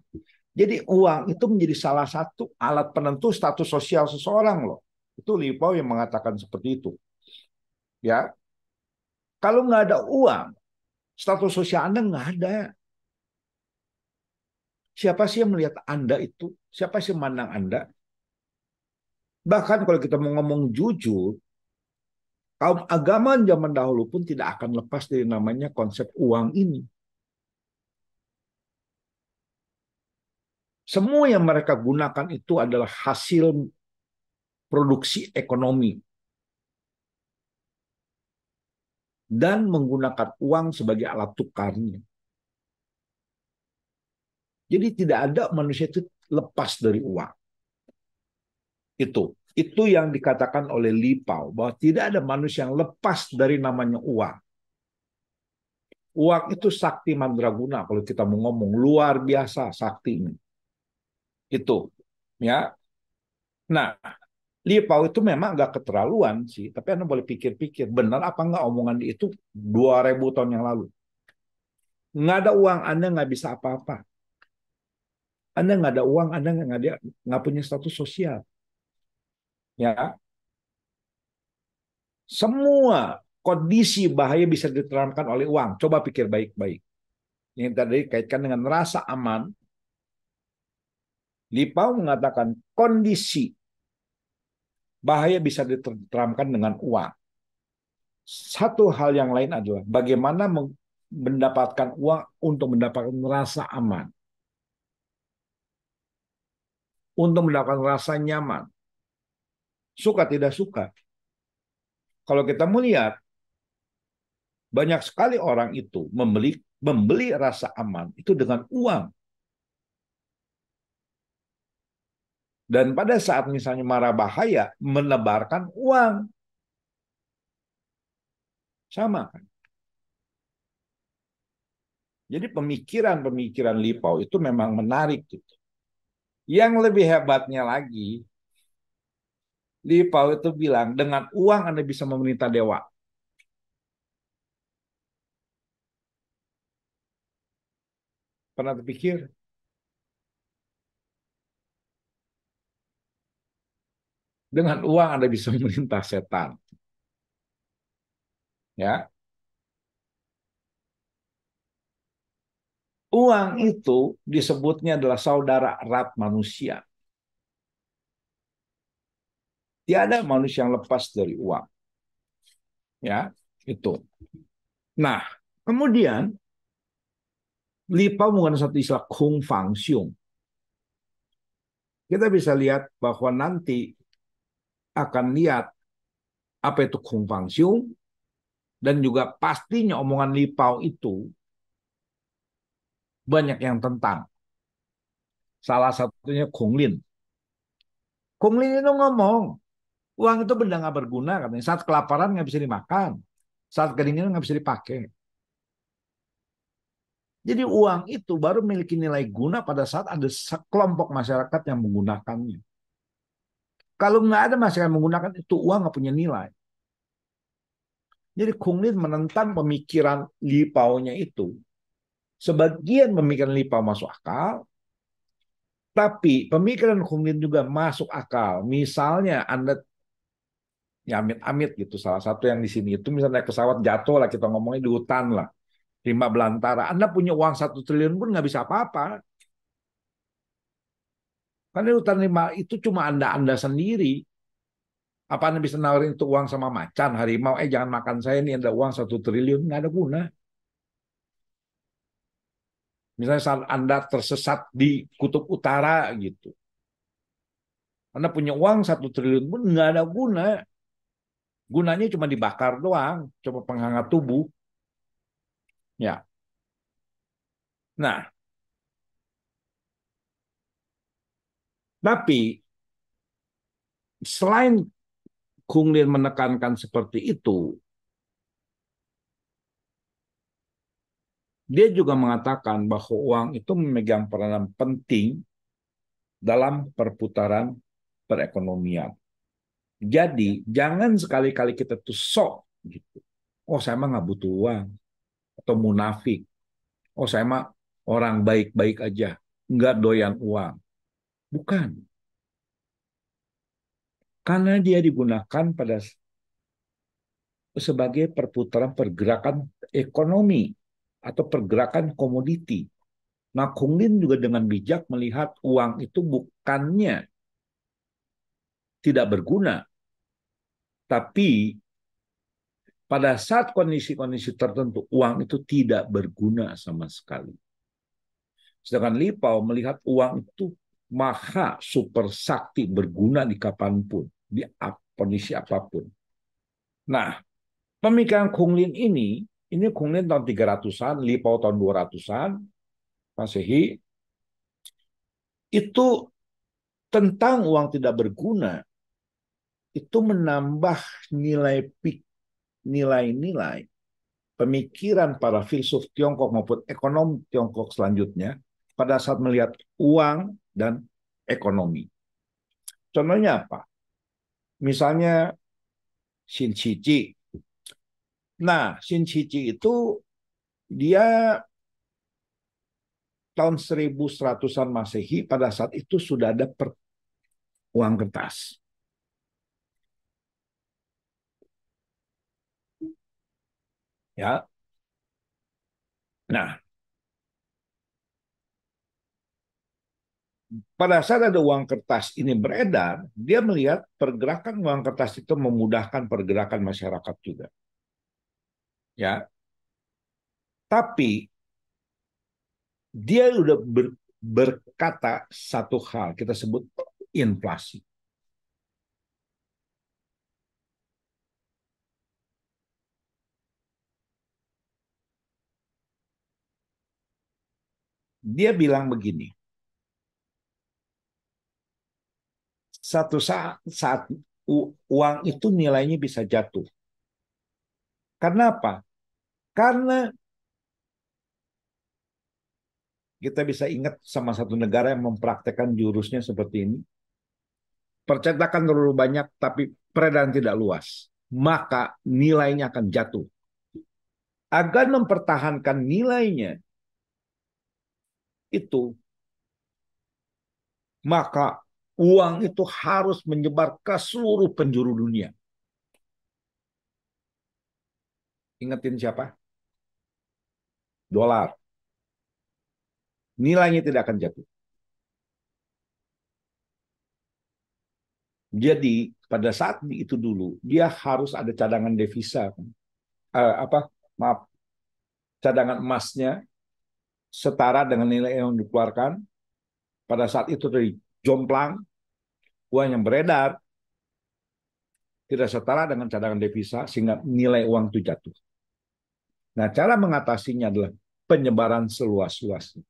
S2: Jadi uang itu menjadi salah satu alat penentu status sosial seseorang loh. Itu Li Pao yang mengatakan seperti itu. Ya, kalau nggak ada uang, status sosial Anda nggak ada. Siapa sih yang melihat Anda itu? Siapa sih yang memandang Anda? Bahkan kalau kita mau ngomong jujur, kaum agama zaman dahulu pun tidak akan lepas dari namanya konsep uang ini. Semua yang mereka gunakan itu adalah hasil produksi ekonomi dan menggunakan uang sebagai alat tukarnya. Jadi tidak ada manusia itu lepas dari uang. Itu yang dikatakan oleh Li Pao bahwa tidak ada manusia yang lepas dari namanya uang. Uang itu sakti mandraguna kalau kita mau ngomong luar biasa saktinya. Itu ya. Nah, Li Pao itu memang agak keterlaluan sih, tapi Anda boleh pikir-pikir, benar apa enggak omongan dia itu 2000 tahun yang lalu. Nggak ada uang, Anda nggak bisa apa-apa. Anda nggak ada uang, Anda nggak punya status sosial. Ya, semua kondisi bahaya bisa diterangkan oleh uang. Coba pikir baik-baik. Yang tadi kaitkan dengan rasa aman, Lipau mengatakan kondisi bahaya bisa diteramkan dengan uang. Satu hal yang lain adalah bagaimana mendapatkan uang untuk mendapatkan rasa aman, untuk mendapatkan rasa nyaman. Suka tidak suka. Kalau kita melihat banyak sekali orang itu membeli rasa aman itu dengan uang. Dan pada saat misalnya marah bahaya, menebarkan uang. Sama kan? Jadi pemikiran-pemikiran Lipau itu memang menarik gitu. Yang lebih hebatnya lagi, Lipau itu bilang dengan uang Anda bisa memerintah dewa. Pernah terpikir? Dengan uang Anda bisa memerintah setan. Ya, uang itu disebutnya adalah saudara erat manusia. Tiada manusia yang lepas dari uang. Ya, itu. Nah, kemudian Lipau menggunakan satu istilah kung fang xiong. Kita bisa lihat bahwa nanti akan lihat apa itu kung fang xiong dan juga pastinya omongan Lipau itu banyak yang tentang. Salah satunya Kung Lin. Kung Lin itu ngomong, uang itu benda nggak berguna katanya. Saat kelaparan nggak bisa dimakan, saat kedinginan nggak bisa dipakai. Jadi uang itu baru memiliki nilai guna pada saat ada sekelompok masyarakat yang menggunakannya. Kalau nggak ada masyarakat yang menggunakan itu uang nggak punya nilai. Jadi Kung Lin menentang pemikiran Li Pao-nya itu. Sebagian pemikiran Li Pao masuk akal, tapi pemikiran Kung Lin juga masuk akal. Misalnya Anda ya amit-amit gitu. Salah satu yang di sini itu misalnya pesawat jatuh lah kita ngomongnya di hutan lah. Rimba belantara. Anda punya uang 1 triliun pun nggak bisa apa-apa. Karena hutan rimba itu cuma Anda sendiri. Apa Anda bisa nawarin itu uang sama macan, harimau, jangan makan saya nih ada uang 1 triliun. Nggak ada guna. Misalnya saat Anda tersesat di kutub utara gitu. Anda punya uang 1 triliun pun nggak ada guna. Gunanya cuma dibakar doang. Coba penghangat tubuh. Ya. Nah, tapi selain Kung Lin menekankan seperti itu, dia juga mengatakan bahwa uang itu memegang peranan penting dalam perputaran perekonomian. Jadi jangan sekali-kali kita tuh sok gitu. Oh saya mah nggak butuh uang atau munafik. Oh saya mah orang baik-baik aja, nggak doyan uang. Bukan, karena dia digunakan pada sebagai perputaran pergerakan ekonomi atau pergerakan komoditi. Nah, Kung Lin juga dengan bijak melihat uang itu bukannya tidak berguna, tapi pada saat kondisi-kondisi tertentu, uang itu tidak berguna sama sekali. Sedangkan Li Pao melihat uang itu maha super sakti, berguna di kapanpun, di kondisi apapun. Nah, pemikiran Kung Lin ini Kung Lin tahun 300-an, Li Pao tahun 200-an, Masehi, itu tentang uang tidak berguna, itu menambah nilai-nilai pemikiran para filsuf Tiongkok maupun ekonom Tiongkok selanjutnya pada saat melihat uang dan ekonomi. Contohnya apa? Misalnya Xin Shichi. Nah, Xin Shichi itu dia tahun 1100-an Masehi, pada saat itu sudah ada uang kertas. Ya. Nah, pada saat ada uang kertas ini beredar, dia melihat pergerakan uang kertas itu memudahkan pergerakan masyarakat juga. Ya. Tapi dia sudah berkata satu hal, kita sebut inflasi. Dia bilang begini, satu saat uang itu nilainya bisa jatuh. Karena apa? Karena kita bisa ingat sama satu negara yang mempraktekkan jurusnya seperti ini. Percetakan terlalu banyak, tapi peredaran tidak luas. Maka nilainya akan jatuh. Agar mempertahankan nilainya, itu maka uang itu harus menyebar ke seluruh penjuru dunia. Ingetin siapa? Dolar. Nilainya tidak akan jatuh. Jadi pada saat itu dulu dia harus ada cadangan devisa, maaf, cadangan emasnya setara dengan nilai yang dikeluarkan. Pada saat itu dari jomplang, uang yang beredar tidak setara dengan cadangan devisa sehingga nilai uang itu jatuh. Nah, cara mengatasinya adalah penyebaran seluas-luasnya.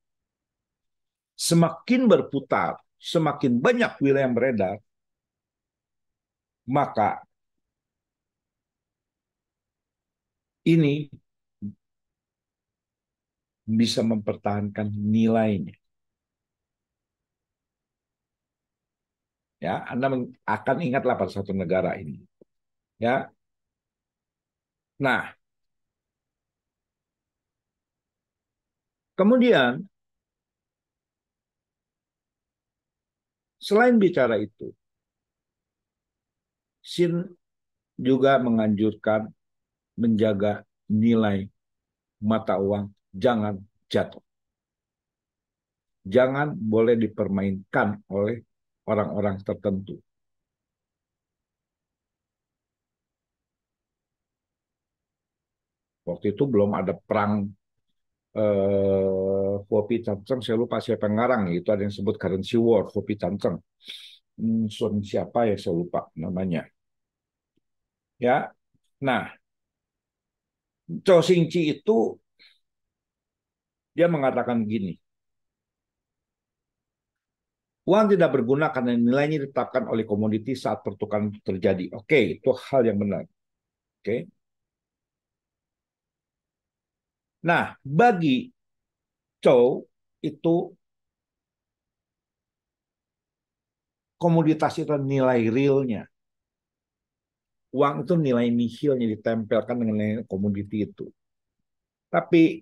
S2: Semakin berputar, semakin banyak wilayah yang beredar, maka ini bisa mempertahankan nilainya. Ya, Anda akan ingatlah pada satu negara ini. Ya, nah, kemudian selain bicara itu, Xin juga menganjurkan menjaga nilai mata uang jangan jatuh. Jangan boleh dipermainkan oleh orang-orang tertentu. Waktu itu belum ada perang Hopi Chanceng, saya lupa siapa yang ngarang, itu ada yang sebut currency war, Hopi Chanceng. Sun siapa ya, saya lupa namanya. Ya, nah, Zhou Xingqi itu dia mengatakan gini, uang tidak berguna karena nilainya ditetapkan oleh komoditi saat pertukaran terjadi. Oke, itu hal yang benar. Oke. Nah, bagi Zhou itu komoditas itu nilai realnya. Uang itu nilai nihilnya ditempelkan dengan nilai komoditi itu. Tapi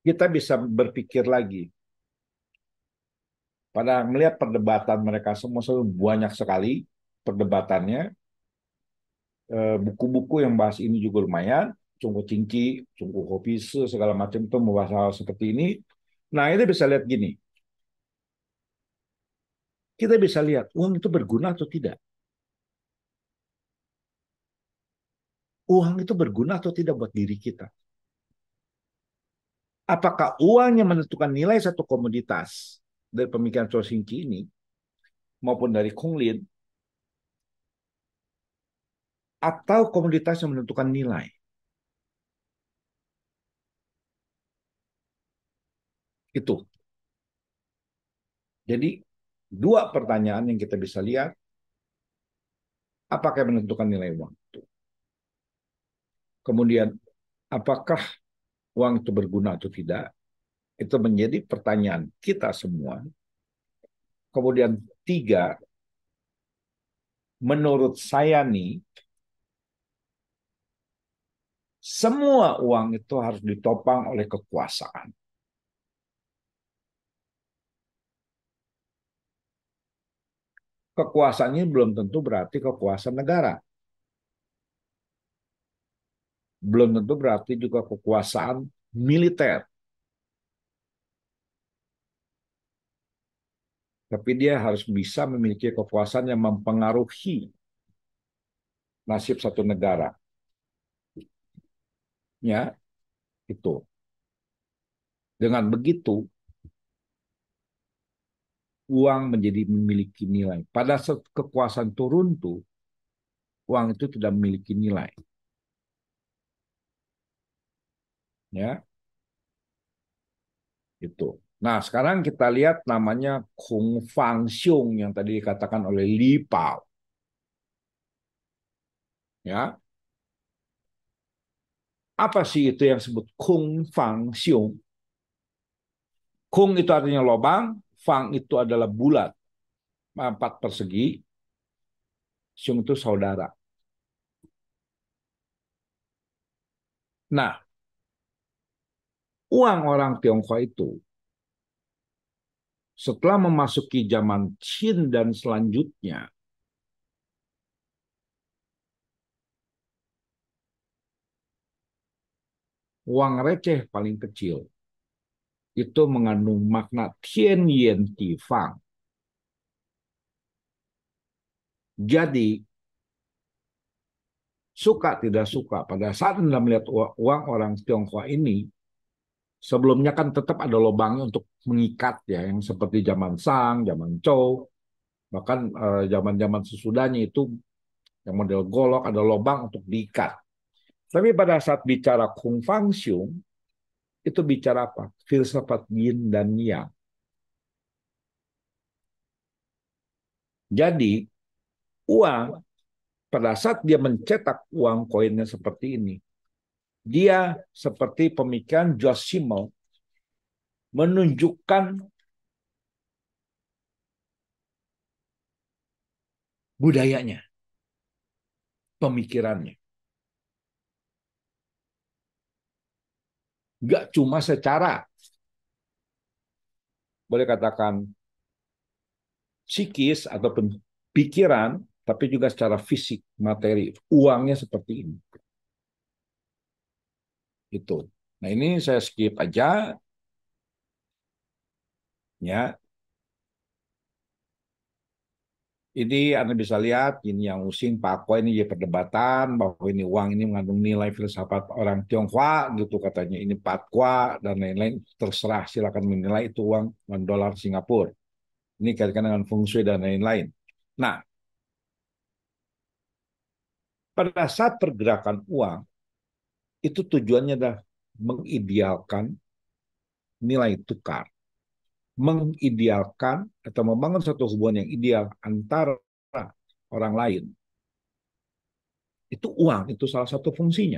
S2: kita bisa berpikir lagi. Pada melihat perdebatan mereka semua banyak sekali perdebatannya. Buku-buku yang bahas ini juga lumayan. Cungku Cingci, Cungku Kopi, segala macam itu membahas hal seperti ini. Nah, ini bisa lihat gini. Kita bisa lihat uang itu berguna atau tidak. Uang itu berguna atau tidak buat diri kita. Apakah uang yang menentukan nilai satu komoditas dari pemikiran Choshinki ini maupun dari Konglin, atau komoditas yang menentukan nilai? Itu. Jadi dua pertanyaan yang kita bisa lihat, apakah yang menentukan nilai uang itu? Kemudian, apakah uang itu berguna atau tidak? Itu menjadi pertanyaan kita semua. Kemudian tiga, menurut saya nih, semua uang itu harus ditopang oleh kekuasaan. Kekuasaan ini belum tentu berarti kekuasaan negara. Belum tentu berarti juga kekuasaan militer. Tapi dia harus bisa memiliki kekuasaan yang mempengaruhi nasib satu negara. Ya, itu. Dengan begitu, uang menjadi memiliki nilai. Pada saat kekuasaan turun tuh, uang itu tidak memiliki nilai. Ya, itu. Nah, sekarang kita lihat namanya Kung Fang Xiong yang tadi dikatakan oleh Li Pao. Ya, apa sih itu yang disebut Kung Fang Xiong? Kung itu artinya lobang, Fang itu adalah bulat, empat persegi, Xiong itu saudara. Nah, uang orang Tionghoa itu setelah memasuki zaman Qin dan selanjutnya, uang receh paling kecil itu mengandung makna Tian Yen Ti Fang. Jadi, suka tidak suka, pada saat Anda melihat uang orang Tionghoa ini, sebelumnya kan tetap ada lubangnya untuk mengikat ya, yang seperti zaman Shang, zaman Zhou, bahkan zaman-zaman sesudahnya itu yang model golok ada lubang untuk diikat. Tapi pada saat bicara Kung Fang Xiong, itu bicara apa? Filsafat yin dan yang. Jadi uang pada saat dia mencetak uang koinnya seperti ini, dia seperti pemikiran George Simmel menunjukkan budayanya, pemikirannya. Gak cuma secara, boleh katakan, psikis ataupun pikiran, tapi juga secara fisik, materi. Uangnya seperti ini. Itu. Nah, ini saya skip aja. Ya, ini Anda bisa lihat, ini yang using Pak Ko ini ya perdebatan bahwa ini uang ini mengandung nilai filsafat orang Tionghoa gitu katanya. Ini Patwa dan lain-lain. Terserah, silakan menilai itu uang $1 Singapura. Ini kaitan dengan feng shui dan lain-lain. Nah, pada saat pergerakan uang, itu tujuannya adalah mengidealkan nilai tukar. Mengidealkan atau membangun satu hubungan yang ideal antara orang lain. Itu uang, itu salah satu fungsinya.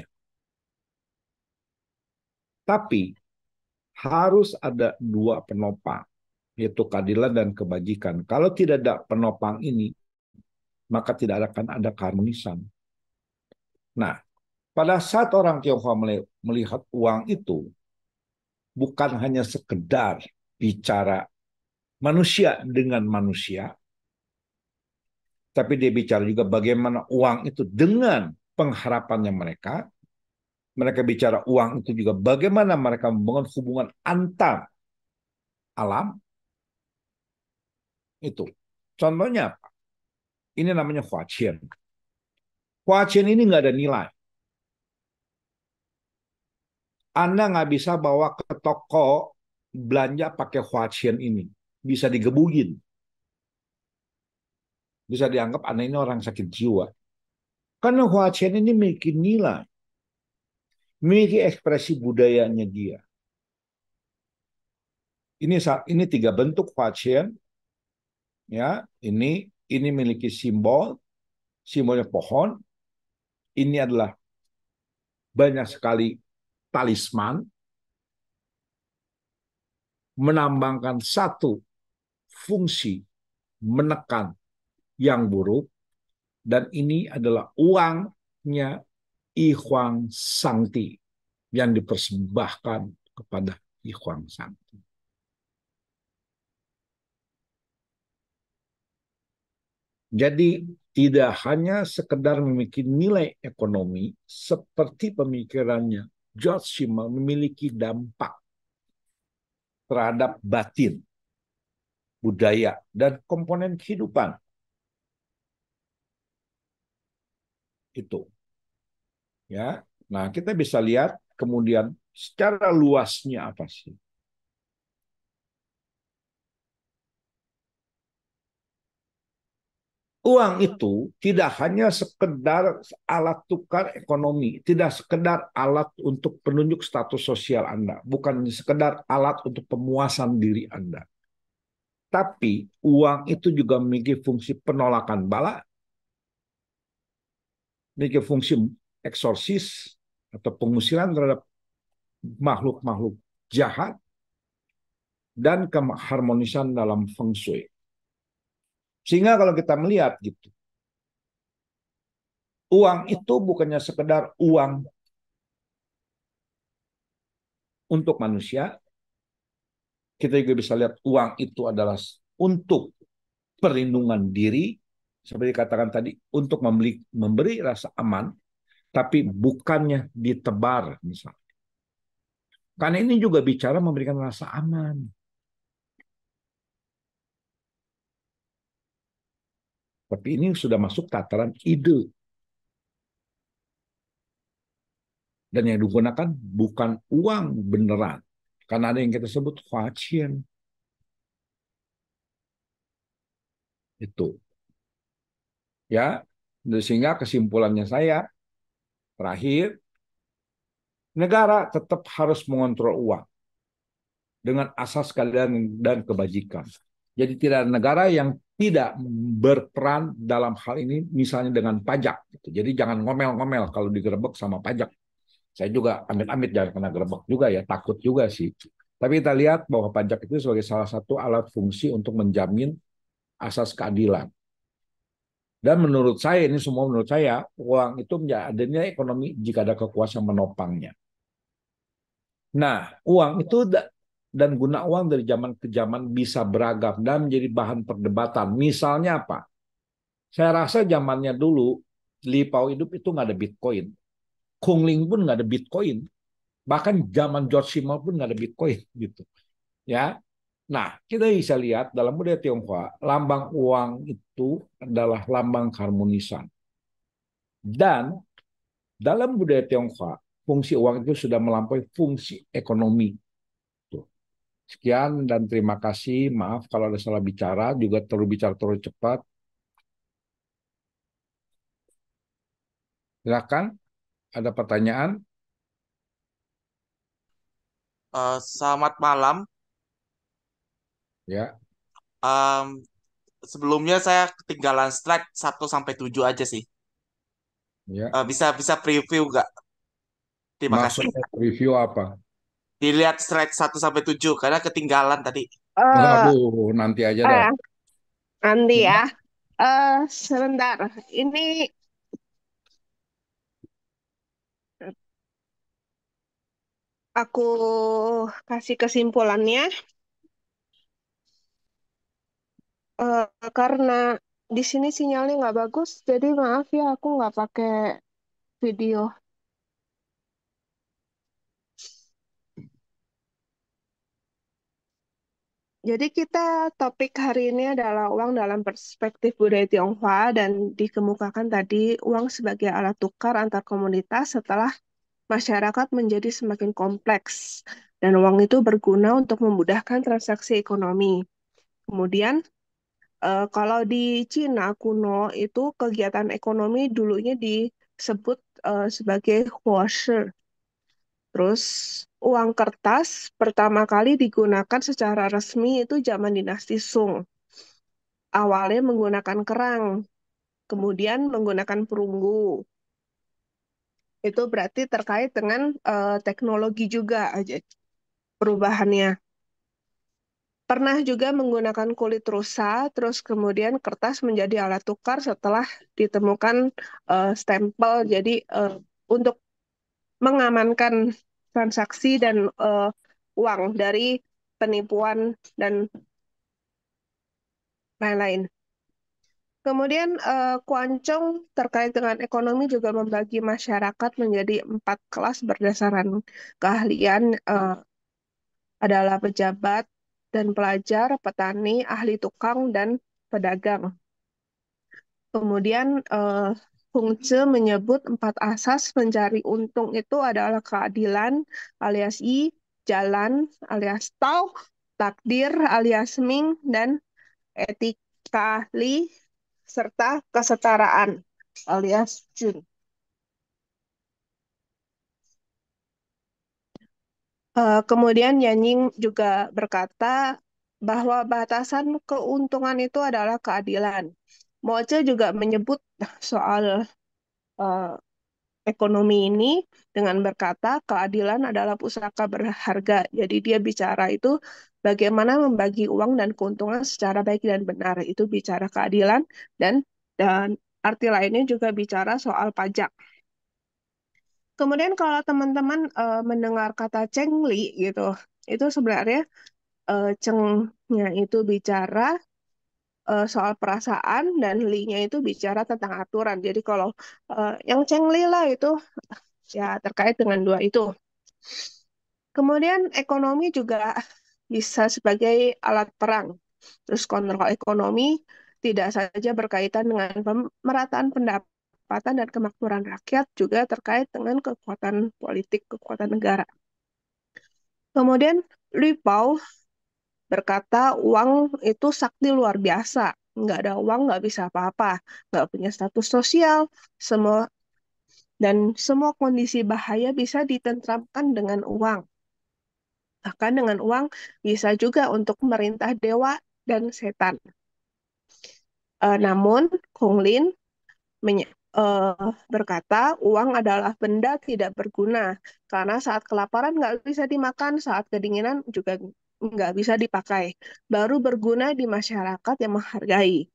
S2: Tapi harus ada dua penopang, yaitu keadilan dan kebajikan. Kalau tidak ada penopang ini, maka tidak akan ada keharmonisan. Nah, pada saat orang Tionghoa melihat uang itu, bukan hanya sekedar bicara manusia dengan manusia, tapi dia bicara juga bagaimana uang itu dengan pengharapannya mereka mereka bicara uang itu juga bagaimana mereka membangun hubungan antar alam itu. Contohnya apa? Ini namanya huaqian. Huaqian ini nggak ada nilai. Anda nggak bisa bawa ke toko belanja pakai huaqian ini. Bisa digebugin. Bisa dianggap Anda ini orang sakit jiwa. Karena huaqian ini memiliki nilai. Memiliki ekspresi budayanya dia. Ini tiga bentuk huaqian. Ya, ini memiliki simbolnya pohon. Ini adalah banyak sekali talisman, menambangkan satu fungsi menekan yang buruk, dan ini adalah uangnya I Huang Sangti yang dipersembahkan kepada I Huang Sangti. Jadi tidak hanya sekedar memiliki nilai ekonomi seperti pemikirannya George Simmel memiliki dampak terhadap batin, budaya, dan komponen kehidupan. Itu. Ya. Nah, kita bisa lihat kemudian secara luasnya apa sih? Uang itu tidak hanya sekedar alat tukar ekonomi, tidak sekedar alat untuk penunjuk status sosial Anda, bukan sekedar alat untuk pemuasan diri Anda. Tapi uang itu juga memiliki fungsi penolakan bala, memiliki fungsi eksorsis atau pengusiran terhadap makhluk-makhluk jahat, dan keharmonisan dalam feng shui. Sehingga kalau kita melihat gitu, uang itu bukannya sekedar uang untuk manusia, kita juga bisa lihat uang itu adalah untuk perlindungan diri, seperti katakan tadi, untuk memberi rasa aman, tapi bukannya ditebar misalnya. Karena ini juga bicara memberikan rasa aman. Tapi ini sudah masuk tataran ide. Dan yang digunakan bukan uang beneran. Karena ada yang kita sebut huaqian. Itu. Ya, sehingga kesimpulannya saya, terakhir, negara tetap harus mengontrol uang dengan asas keadilan dan kebajikan. Jadi tidak ada negara yang tidak berperan dalam hal ini, misalnya dengan pajak. Jadi jangan ngomel-ngomel kalau digerebek sama pajak. Saya juga amit-amit jangan kena gerebek juga ya, takut juga sih. Tapi kita lihat bahwa pajak itu sebagai salah satu alat fungsi untuk menjamin asas keadilan. Dan menurut saya, ini semua menurut saya, uang itu menjadi nilai ekonomi jika ada kekuasaan menopangnya. Nah, uang itu dan guna uang dari zaman ke zaman bisa beragam dan menjadi bahan perdebatan. Misalnya apa? Saya rasa zamannya dulu, Li Pao hidup itu nggak ada Bitcoin. Kung Ling pun nggak ada Bitcoin. Bahkan zaman George Simmel pun nggak ada Bitcoin gitu. Ya, nah kita bisa lihat dalam budaya Tionghoa, lambang uang itu adalah lambang keharmonisan. Dan dalam budaya Tionghoa, fungsi uang itu sudah melampaui fungsi ekonomi. Sekian dan terima kasih. Maaf kalau ada salah bicara, juga terlalu bicara terlalu cepat. Silakan, ada pertanyaan?
S3: Selamat malam.
S2: Ya,
S3: Em, Sebelumnya saya ketinggalan slide 1 sampai 7 aja sih.
S2: ya.
S3: Bisa bisa preview nggak? Terima kasih.
S2: Maksudnya review apa?
S3: Dilihat slide 1 sampai 7 karena ketinggalan tadi.
S1: Eh,
S2: Aduh, nanti aja dah.
S1: eh, Andi ya. Sebentar. Ini aku kasih kesimpulannya. eh, karena di sini sinyalnya nggak bagus, jadi maaf ya aku nggak pakai video. Jadi topik hari ini adalah uang dalam perspektif budaya Tionghoa dan dikemukakan tadi uang sebagai alat tukar antar komunitas setelah masyarakat menjadi semakin kompleks dan uang itu berguna untuk memudahkan transaksi ekonomi. Kemudian kalau di Cina kuno itu kegiatan ekonomi dulunya disebut sebagai huoshi. Terus uang kertas pertama kali digunakan secara resmi itu zaman dinasti Sung. Awalnya menggunakan kerang, kemudian menggunakan perunggu. Itu berarti terkait dengan teknologi juga aja perubahannya. Pernah juga menggunakan kulit rusa, terus kemudian kertas menjadi alat tukar setelah ditemukan stempel. Jadi untuk mengamankan transaksi dan uang dari penipuan dan lain-lain. Kemudian Kuancong terkait dengan ekonomi juga membagi masyarakat menjadi 4 kelas berdasarkan keahlian adalah pejabat dan pelajar, petani, ahli tukang, dan pedagang. Kemudian Fung Tze menyebut 4 asas mencari untung itu adalah keadilan alias Yi, jalan alias Tao, takdir alias Ming, dan etika Li, serta kesetaraan alias Jun. Kemudian Yanying juga berkata bahwa batasan keuntungan itu adalah keadilan. Moche juga menyebut soal eh, ekonomi ini dengan berkata keadilan adalah pusaka berharga. Jadi dia bicara itu bagaimana membagi uang dan keuntungan secara baik dan benar. Itu bicara keadilan dan arti lainnya juga bicara soal pajak. Kemudian kalau teman-teman mendengar kata cengli gitu, itu sebenarnya cengnya itu bicara soal perasaan dan li-nya itu bicara tentang aturan. Jadi kalau yang cengli lah itu ya terkait dengan dua itu. Kemudian ekonomi juga bisa sebagai alat perang. Terus kontrol ekonomi tidak saja berkaitan dengan pemerataan pendapatan dan kemakmuran rakyat, juga terkait dengan kekuatan politik, kekuatan negara. Kemudian Lui Pao berkata uang itu sakti luar biasa. Nggak ada uang, nggak bisa apa-apa. Nggak punya status sosial, semua dan semua kondisi bahaya bisa ditentramkan dengan uang. Bahkan dengan uang bisa juga untuk merintah dewa dan setan. Namun, Kung Lin berkata uang adalah benda tidak berguna karena saat kelaparan nggak bisa dimakan, saat kedinginan juga nggak bisa dipakai. Baru berguna di masyarakat yang menghargai.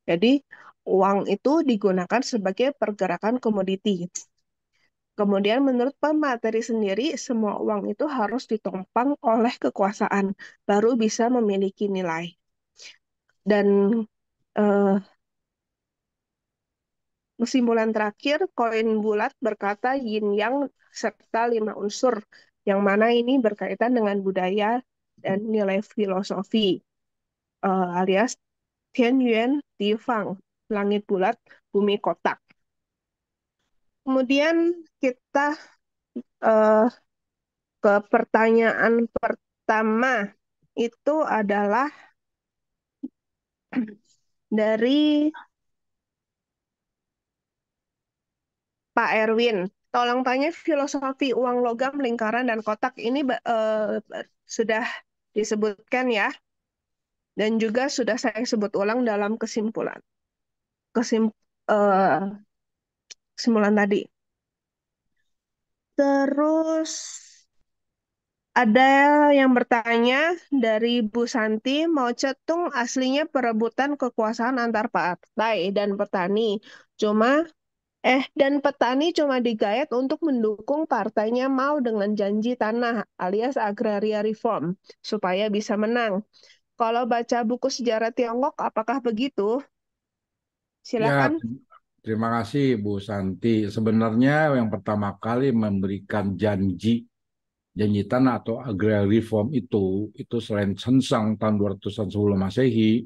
S1: Jadi, uang itu digunakan sebagai pergerakan komoditi. Kemudian menurut pemateri sendiri, semua uang itu harus ditompang oleh kekuasaan, baru bisa memiliki nilai. Dan eh, kesimpulan terakhir, koin bulat berkata yin yang serta 5 unsur, yang mana ini berkaitan dengan budaya dan nilai filosofi, alias Tian Yuan Di Fang, langit bulat, bumi kotak. Kemudian kita eh, ke pertanyaan pertama, itu adalah dari Pak Erwin. Tolong tanya filosofi uang logam, lingkaran, dan kotak ini sudah disebutkan ya, dan juga sudah saya sebut ulang dalam kesim, eh, kesimpulan tadi. Terus ada yang bertanya dari Bu Santi, Mao Zedong aslinya perebutan kekuasaan antar partai dan petani. Dan petani cuma digayat untuk mendukung partainya Mao dengan janji tanah alias agraria reform supaya bisa menang. Kalau baca buku sejarah Tiongkok, apakah begitu?
S2: Ya,
S1: Silakan.
S2: terima kasih Bu Santi. Sebenarnya yang pertama kali memberikan janji Janji tanah atau agrarian reform itu selain Sensang tahun 200-an sebelum Masehi,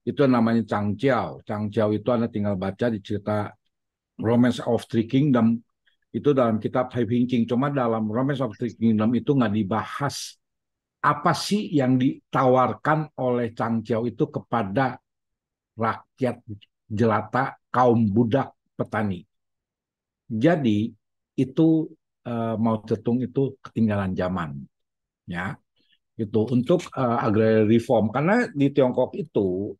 S2: itu namanya Changjiao. Changjiao itu Anda tinggal baca di cerita Romance of Three Kingdom, itu dalam kitab Five King. Cuma dalam Romance of Three Kingdom itu nggak dibahas apa sih yang ditawarkan oleh Changjiao itu kepada rakyat jelata kaum budak petani. Jadi itu Mao Zedong itu ketinggalan zaman, ya. Itu untuk agrarian reform, karena di Tiongkok itu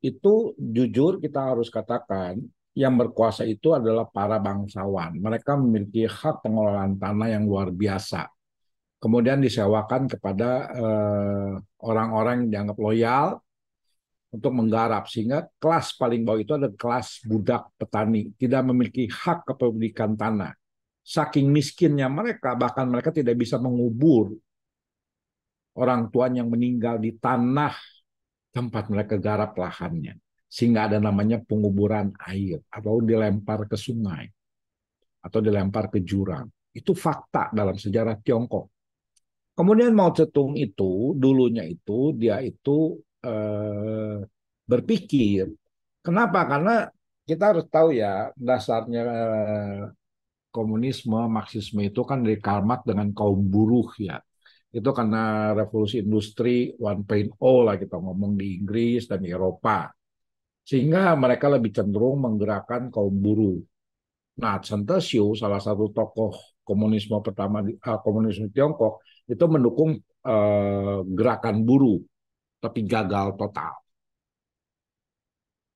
S2: jujur kita harus katakan yang berkuasa itu adalah para bangsawan. Mereka memiliki hak pengelolaan tanah yang luar biasa, kemudian disewakan kepada orang-orang yang dianggap loyal untuk menggarap, sehingga kelas paling bawah itu adalah kelas budak petani, tidak memiliki hak kepemilikan tanah. Saking miskinnya mereka, bahkan mereka tidak bisa mengubur orang tuanya yang meninggal di tanah tempat mereka garap lahannya. Sehingga ada namanya penguburan air, atau dilempar ke sungai, atau dilempar ke jurang. Itu fakta dalam sejarah Tiongkok. Kemudian Mao Zedong itu, dulunya itu, dia itu berpikir. Kenapa? Karena kita harus tahu ya, dasarnya komunisme, Marxisme itu kan dari Karl Marx dengan kaum buruh ya. Itu karena revolusi industri 1.0 lah kita ngomong di Inggris dan di Eropa. Sehingga mereka lebih cenderung menggerakkan kaum buruh. Nah, Chen Tzu, salah satu tokoh komunisme pertama komunisme Tiongkok, itu mendukung gerakan buruh, tapi gagal total.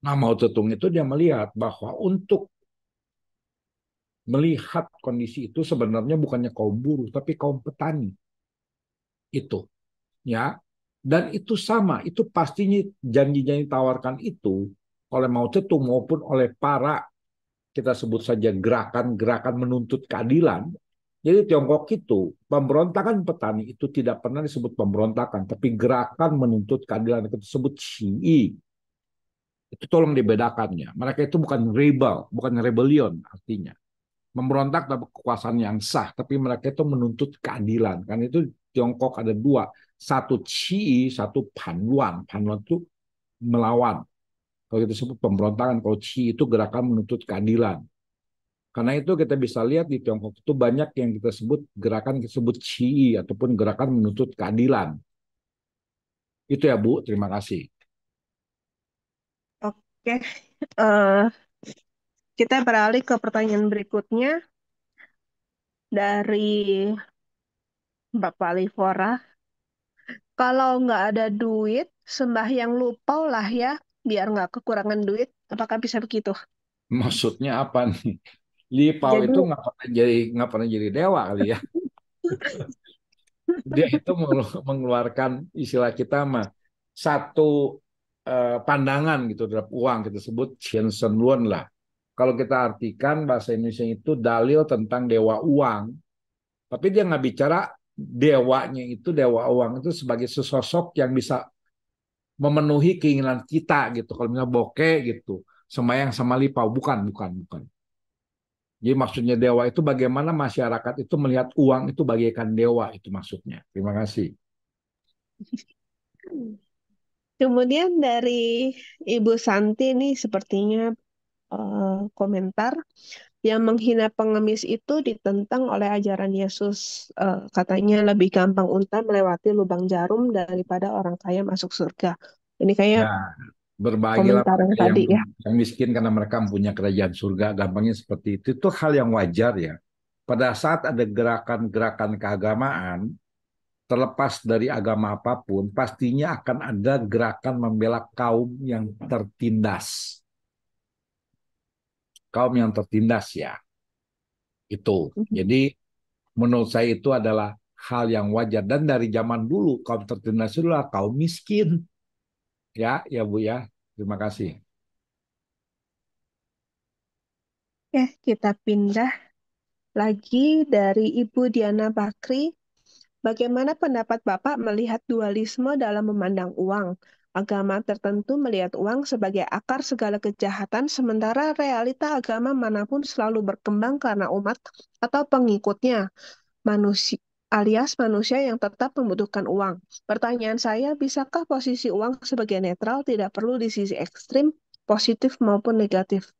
S2: Nah, Mao Zedong itu dia melihat bahwa untuk melihat kondisi itu sebenarnya bukannya kaum buruh, tapi kaum petani. Itu, ya. Dan itu sama, itu pastinya janji-janji tawarkan itu oleh Mao Zedong maupun oleh para, kita sebut saja gerakan-gerakan menuntut keadilan. Jadi Tiongkok itu, pemberontakan petani itu tidak pernah disebut pemberontakan, tapi gerakan menuntut keadilan itu disebut Xi. Itu tolong dibedakannya. Mereka itu bukan rebel, bukan rebellion artinya. Memberontak dapat kekuasaan yang sah, tapi mereka itu menuntut keadilan. Kan itu Tiongkok ada dua, satu Qi, satu Panluan. Panluan itu melawan. Kalau kita sebut pemberontakan, kalau Qi itu gerakan menuntut keadilan. Karena itu kita bisa lihat di Tiongkok itu banyak yang kita sebut gerakan disebut Qi ataupun gerakan menuntut keadilan. Itu ya Bu, terima kasih.
S1: Oke, eh, kita beralih ke pertanyaan berikutnya dari Bapak Livora. Kalau nggak ada duit, sembahyang lupa lah ya, biar nggak kekurangan duit. Apakah bisa begitu?
S2: Maksudnya apa nih? Li Pao
S1: Jadi,
S2: itu nggak pernah jadi dewa kali ya. Dia itu mengeluarkan istilah kita mah satu pandangan gitu terhadap uang, kita sebut Qian Shen Luan lah. Kalau kita artikan bahasa Indonesia itu dalil tentang dewa uang, tapi dia nggak bicara dewanya itu, dewa uang itu sebagai sesosok yang bisa memenuhi keinginan kita gitu. Kalau misalnya bokeh gitu, sembahyang sama lipau, bukan, bukan, bukan. Jadi maksudnya dewa itu bagaimana masyarakat itu melihat uang itu bagaikan dewa, itu maksudnya. Terima kasih.
S1: kemudian dari Ibu Santi nih sepertinya komentar yang menghina pengemis itu ditentang oleh ajaran Yesus. Katanya lebih gampang unta melewati lubang jarum daripada orang kaya masuk surga. Ini kayak
S2: Ya, berbahagialah
S1: komentar yang
S2: mereka
S1: tadi ya.
S2: yang miskin karena mereka mempunyai kerajaan surga. Gampangnya seperti itu. Itu hal yang wajar ya. Pada saat ada gerakan-gerakan keagamaan, terlepas dari agama apapun, pastinya akan ada gerakan membela kaum yang tertindas. Kaum yang tertindas ya, itu. Jadi menurut saya itu adalah hal yang wajar. Dan dari zaman dulu kaum tertindas itu adalah kaum miskin. Ya, ya Bu ya. Terima kasih.
S1: Oke, kita pindah lagi dari Ibu Diana Bakri. Bagaimana pendapat Bapak melihat dualisme dalam memandang uang? Agama tertentu melihat uang sebagai akar segala kejahatan, sementara realita agama manapun selalu berkembang karena umat atau pengikutnya. Manusia alias manusia yang tetap membutuhkan uang. Pertanyaan saya, bisakah posisi uang sebagai netral tidak perlu di sisi ekstrim, positif maupun negatif?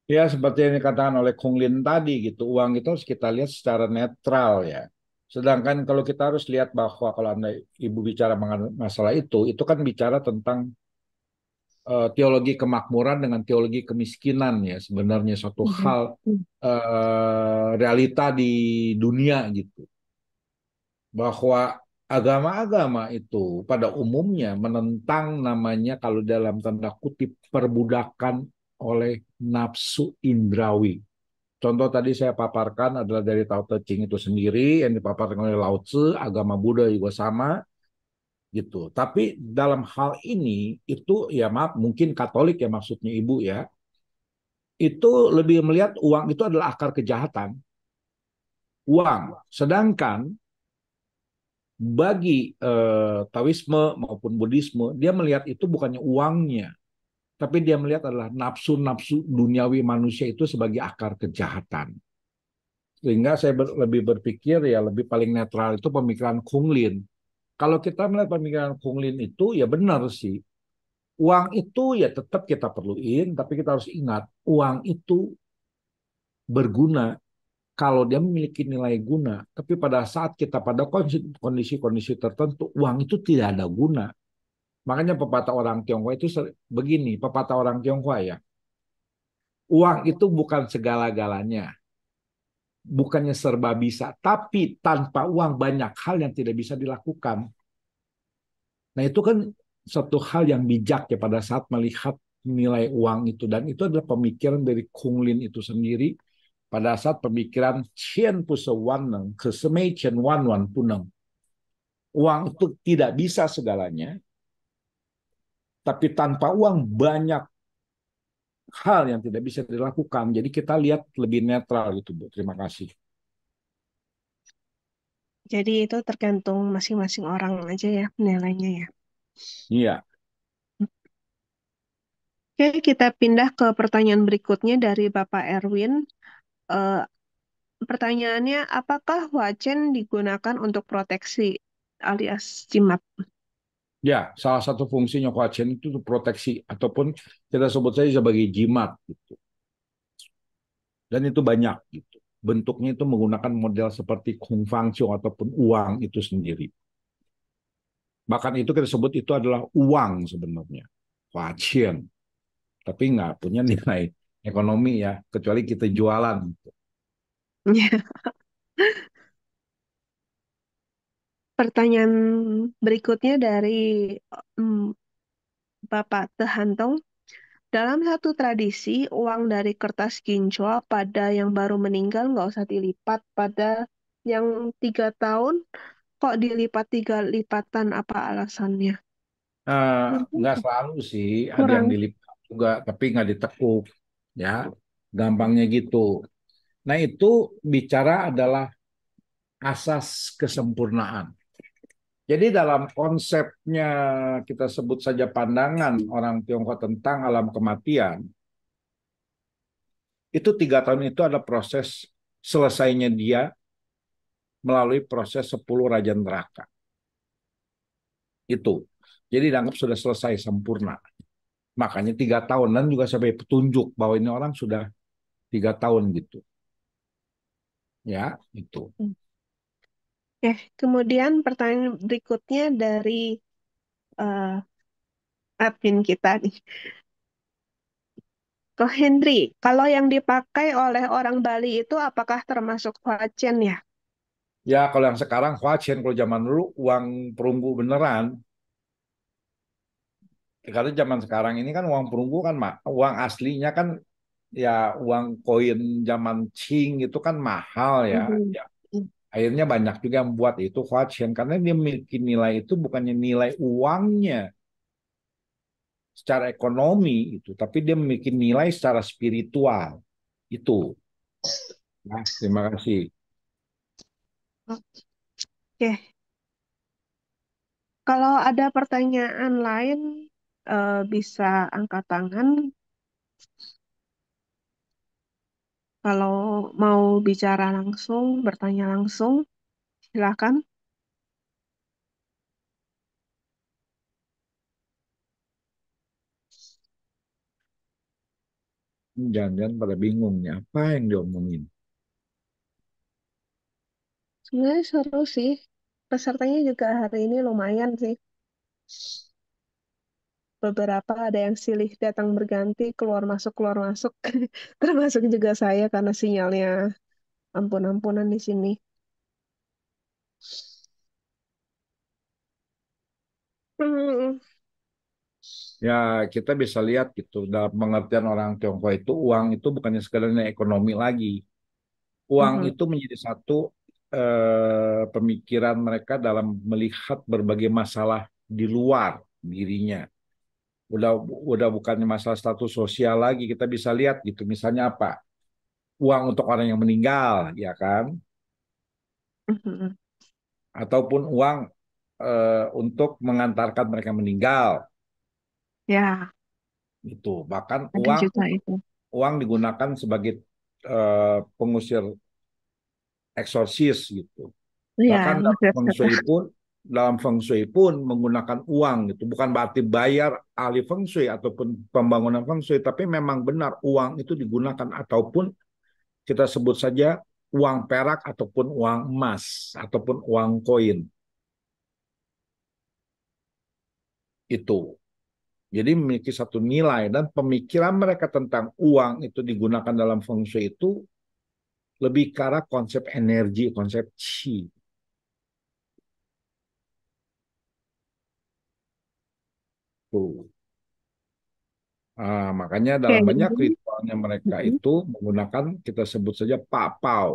S2: Ya, seperti yang dikatakan oleh Kung Lin tadi gitu, uang itu harus kita lihat secara netral ya. Sedangkan kalau kita harus lihat bahwa kalau Anda Ibu bicara mengenai masalah itu kan bicara tentang teologi kemakmuran dengan teologi kemiskinan ya, sebenarnya suatu
S1: Mhm.
S2: hal realita di dunia gitu. Bahwa agama-agama itu pada umumnya menentang namanya kalau dalam tanda kutip perbudakan oleh nafsu indrawi. Contoh tadi saya paparkan adalah dari Tao Te Ching itu sendiri yang dipaparkan oleh Lao Tzu, agama Buddha juga sama gitu. Tapi dalam hal ini itu ya maaf mungkin Katolik ya maksudnya Ibu ya, itu lebih melihat uang itu adalah akar kejahatan, uang. Sedangkan bagi Taoisme maupun Buddhisme, dia melihat itu bukannya uangnya, tapi dia melihat adalah nafsu-nafsu duniawi manusia itu sebagai akar kejahatan. Sehingga saya lebih berpikir ya lebih paling netral itu pemikiran Kung Lin. Kalau kita melihat pemikiran Kung Lin itu ya benar sih. Uang itu ya tetap kita perluin, tapi kita harus ingat uang itu berguna kalau dia memiliki nilai guna. Tapi pada saat kita pada kondisi-kondisi tertentu, uang itu tidak ada guna. Makanya pepatah orang Tionghoa itu begini, pepatah orang Tionghoa ya, uang itu bukan segala-galanya, bukannya serba bisa, tapi tanpa uang banyak hal yang tidak bisa dilakukan. Nah itu kan satu hal yang bijak ya pada saat melihat nilai uang itu dan itu adalah pemikiran dari Kung Lin itu sendiri pada saat pemikiran Qian Pusa Waneng ke Semei Qian Wan Wan Puneng. Uang itu tidak bisa segalanya, tapi tanpa uang banyak hal yang tidak bisa dilakukan. Jadi kita lihat lebih netral gitu, Bu. Terima kasih.
S1: Jadi itu tergantung masing-masing orang aja ya penilainya ya.
S2: Iya.
S1: Oke, kita pindah ke pertanyaan berikutnya dari Bapak Erwin. Eh, Pertanyaannya, apakah wajan digunakan untuk proteksi alias jimat?
S2: Ya, salah satu fungsinya Huachen itu proteksi ataupun kita sebut saja sebagai jimat gitu. Dan itu banyak gitu. Bentuknya itu menggunakan model seperti kung fangcio ataupun uang itu sendiri. Bahkan itu kita sebut itu adalah uang sebenarnya. Huachen. Tapi nggak punya nilai ekonomi ya, kecuali kita jualan.
S1: Pertanyaan berikutnya dari mm, Bapak Tehantong. Dalam satu tradisi, uang dari kertas ginjal pada yang baru meninggal nggak usah dilipat. Pada yang 3 tahun, kok dilipat 3 lipatan? Apa alasannya?
S2: Nggak selalu sih, ada yang
S1: Kurang.
S2: dilipat juga, tapi nggak ditekuk. Ya, gampangnya gitu. Nah itu bicara adalah asas kesempurnaan. Jadi dalam konsepnya kita sebut saja pandangan orang Tionghoa tentang alam kematian, itu 3 tahun itu ada proses selesainya dia melalui proses 10 raja neraka. Itu. Jadi dianggap sudah selesai sempurna. Makanya 3 tahun dan juga sampai petunjuk bahwa ini orang sudah 3 tahun gitu. Ya, itu.
S1: Oke, kemudian pertanyaan berikutnya dari eh, admin kita nih. Ke Henry, kalau yang dipakai oleh orang Bali itu apakah termasuk huacen ya?
S2: Ya, kalau yang sekarang Huachen, kalau zaman dulu uang perunggu beneran. Karena zaman sekarang ini kan uang perunggu kan uang aslinya kan ya uang koin zaman Qing itu kan mahal ya.
S1: Mhm.
S2: Ya, akhirnya banyak juga yang buat itu Huachen karena dia memiliki nilai itu bukannya nilai uangnya secara ekonomi itu, tapi dia memiliki nilai secara spiritual. Itu. Nah, terima kasih.
S1: Oke, kalau ada pertanyaan lain bisa angkat tangan. Kalau mau bicara langsung, bertanya langsung. Silakan.
S2: Jangan-jangan pada bingung nih apa yang diomongin.
S1: Sebenarnya seru sih. Pesertanya juga hari ini lumayan sih. Beberapa ada yang silih datang berganti, keluar masuk. Termasuk juga saya karena sinyalnya ampun-ampunan di sini. Hmm,
S2: Ya, kita bisa lihat gitu dalam pengertian orang Tionghoa itu uang itu bukannya sekedar nilai ekonomi lagi. Uang
S1: mhm,
S2: itu menjadi satu pemikiran mereka dalam melihat berbagai masalah di luar dirinya. Udah bukannya masalah status sosial lagi. Kita bisa lihat gitu. Misalnya apa? Uang untuk orang yang meninggal, ya kan?
S1: mhm.
S2: Ataupun uang untuk mengantarkan mereka meninggal,
S1: Ya,
S2: gitu. Bahkan
S1: ada
S2: uang
S1: juga itu.
S2: uang digunakan sebagai pengusir eksorsis gitu. Bahkan
S1: Ya, ngusir setan.
S2: dalam feng shui pun menggunakan uang gitu. Bukan berarti bayar ahli feng shui ataupun pembangunan feng shui, tapi memang benar uang itu digunakan ataupun kita sebut saja uang perak ataupun uang emas ataupun uang koin itu. Jadi memiliki satu nilai dan pemikiran mereka tentang uang itu digunakan dalam feng shui itu lebih ke arah konsep energi, konsep chi. Tuh. Makanya
S1: Oke,
S2: dalam banyak
S1: jadi
S2: ritualnya mereka
S1: mhm,
S2: itu menggunakan kita sebut saja papau.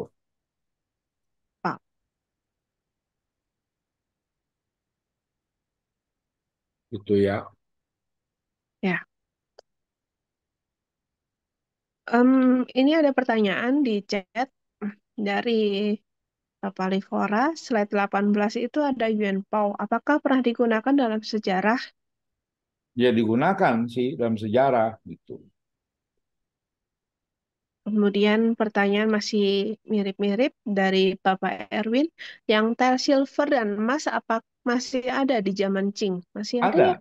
S1: Pak.
S2: Itu ya.
S1: Ya. Ini ada pertanyaan di chat dari Papa Livora, slide 18 itu ada Yuan Pao. Apakah pernah digunakan dalam sejarah?
S2: Dia digunakan sih dalam sejarah gitu.
S1: Kemudian pertanyaan masih mirip-mirip dari Bapak Erwin. Yang tel silver dan emas apa masih ada di zaman Qing? Masih ada
S2: Ada,
S1: ya?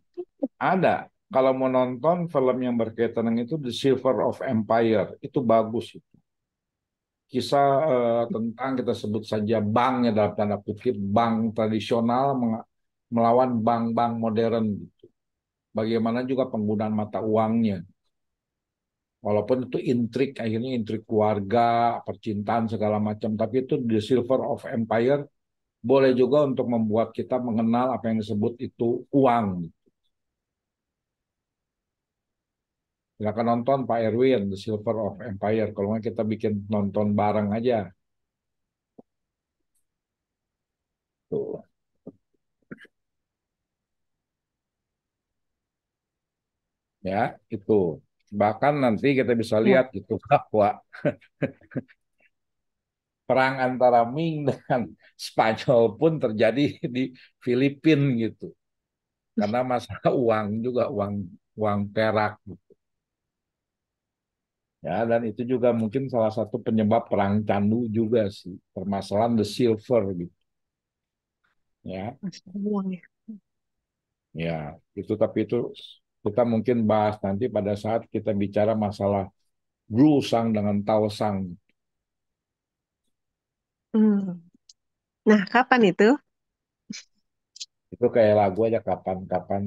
S2: ada. Kalau mau nonton film yang berkaitan dengan itu The Silver of Empire, itu bagus. Kisah tentang kita sebut saja bank ya dalam tanda kutip bank tradisional melawan bank-bank modern gitu. Bagaimana juga penggunaan mata uangnya. Walaupun itu intrik, akhirnya intrik keluarga, percintaan segala macam, tapi itu The Silver of Empire boleh juga untuk membuat kita mengenal apa yang disebut itu uang. Silakan nonton Pak Erwin The Silver of Empire. Kalau nggak kita bikin nonton bareng aja. Tuh. Ya, itu. Bahkan nanti kita bisa
S1: Ya.
S2: lihat gitu bahwa perang antara Ming dengan Spanyol pun terjadi di Filipina gitu. Karena masalah uang juga uang uang perak gitu. Ya, dan itu juga mungkin salah satu penyebab perang candu juga sih, permasalahan the silver gitu. Ya,
S1: Masih ada uang ya.
S2: ya, itu tapi itu kita mungkin bahas nanti pada saat kita bicara masalah Sang dengan Sang.
S1: Hmm. Nah, kapan itu?
S2: Itu kayak lagu aja kapan-kapan.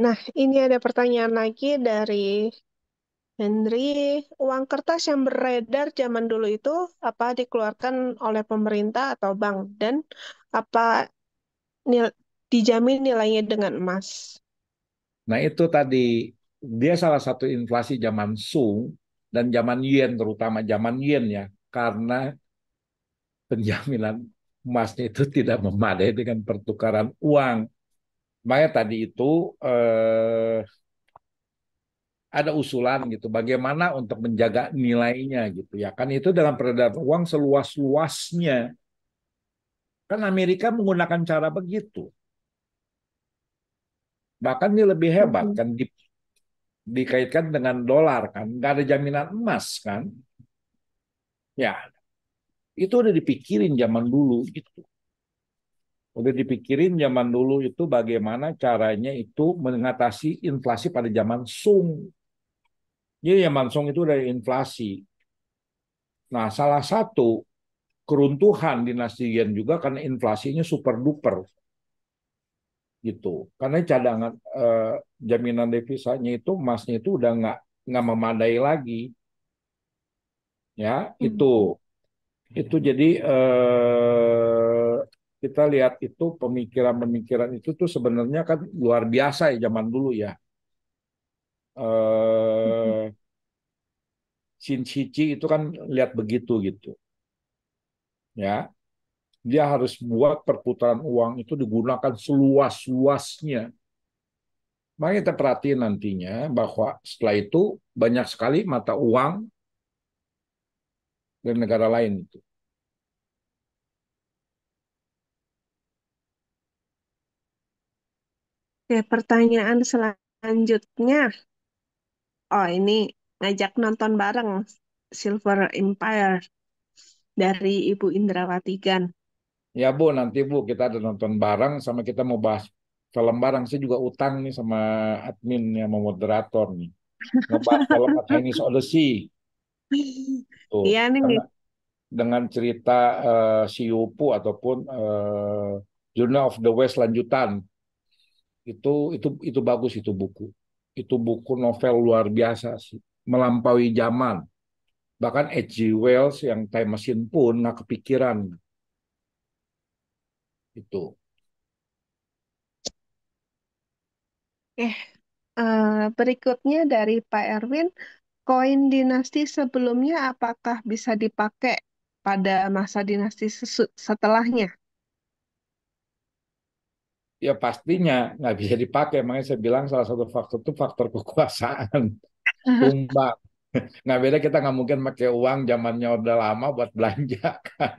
S1: Nah, ini ada pertanyaan lagi dari Henry. Uang kertas yang beredar zaman dulu itu apa dikeluarkan oleh pemerintah atau bank? Dan apa dijamin nilainya dengan emas?
S2: Nah, itu tadi dia salah satu inflasi zaman Sung dan zaman Yen, terutama zaman Yen ya, karena penjaminan emasnya itu tidak memadai dengan pertukaran uang. Makanya tadi itu eh, ada usulan gitu, bagaimana untuk menjaga nilainya gitu ya. Kan itu dalam peredaran uang seluas-luasnya. Kan Amerika menggunakan cara begitu. Bahkan dia lebih hebat
S1: Mhm.
S2: kan dikaitkan dengan dolar kan, nggak ada jaminan emas kan, ya itu udah dipikirin zaman dulu gitu, udah dipikirin zaman dulu itu bagaimana caranya itu mengatasi inflasi pada zaman Sung. Jadi zaman Sung itu udah inflasi. Nah, salah satu keruntuhan dinasti Yuan juga karena inflasinya super duper gitu. Karena cadangan jaminan devisanya itu emasnya itu udah nggak memadai lagi, ya
S1: Hmm.
S2: itu jadi kita lihat itu pemikiran-pemikiran itu tuh sebenarnya kan luar biasa ya zaman dulu ya. Eh, Shin Shichi itu kan lihat begitu gitu, ya. Dia harus buat perputaran uang itu digunakan seluas-luasnya. Maka kita perhatiin nantinya bahwa setelah itu banyak sekali mata uang dari negara lain itu.
S1: Oke, pertanyaan selanjutnya. Oh, ini ngajak nonton bareng Silver Empire dari Ibu Indrawati Gan.
S2: Ya Bu, nanti Bu kita ada nonton bareng sama kita mau bahas film bareng. Saya juga utang nih sama admin yang mau moderator nih. Ngebahas film A Chinese Odyssey. Tuh,
S1: Iya nih.
S2: karena dengan cerita si Yupu ataupun Journey of the West lanjutan itu bagus itu buku. Itu buku novel luar biasa sih, melampaui zaman. Bahkan H.G. Wells yang Time Machine pun nggak kepikiran itu.
S1: Eh, berikutnya dari Pak Erwin, koin dinasti sebelumnya apakah bisa dipakai pada masa dinasti setelahnya?
S2: Ya pastinya nggak bisa dipakai. Makanya saya bilang salah satu faktor itu faktor kekuasaan tumbang. Nggak beda kita nggak mungkin pakai uang zamannya udah lama buat belanja kan.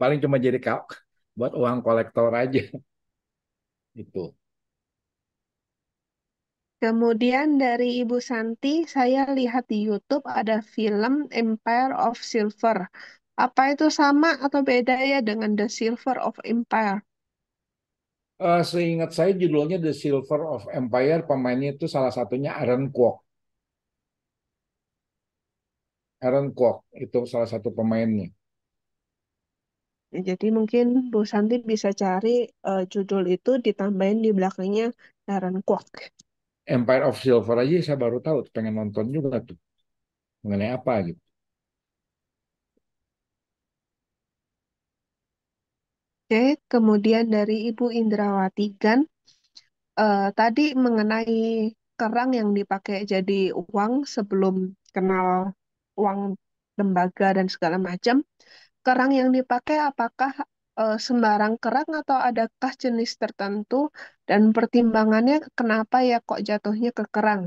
S2: Paling cuma jadi buat uang kolektor aja itu.
S1: Kemudian dari Ibu Santi, saya lihat di YouTube ada film Empire of Silver. Apa itu sama atau beda ya dengan The Silver of Empire?
S2: Seingat saya judulnya The Silver of Empire, pemainnya itu salah satunya Aaron Kwok. Aaron Kwok itu salah satu pemainnya.
S1: Ya, jadi mungkin Bu Santi bisa cari judul itu ditambahin di belakangnya Darren Kwok.
S2: Empire of Silver aja saya baru tahu, pengen nonton juga tuh mengenai apa gitu.
S1: Oke, kemudian dari Ibu Indrawati Gan, tadi mengenai kerang yang dipakai jadi uang sebelum kenal uang lembaga dan segala macam. Kerang yang dipakai apakah sembarang kerang atau adakah jenis tertentu dan pertimbangannya kenapa ya kok jatuhnya ke kerang?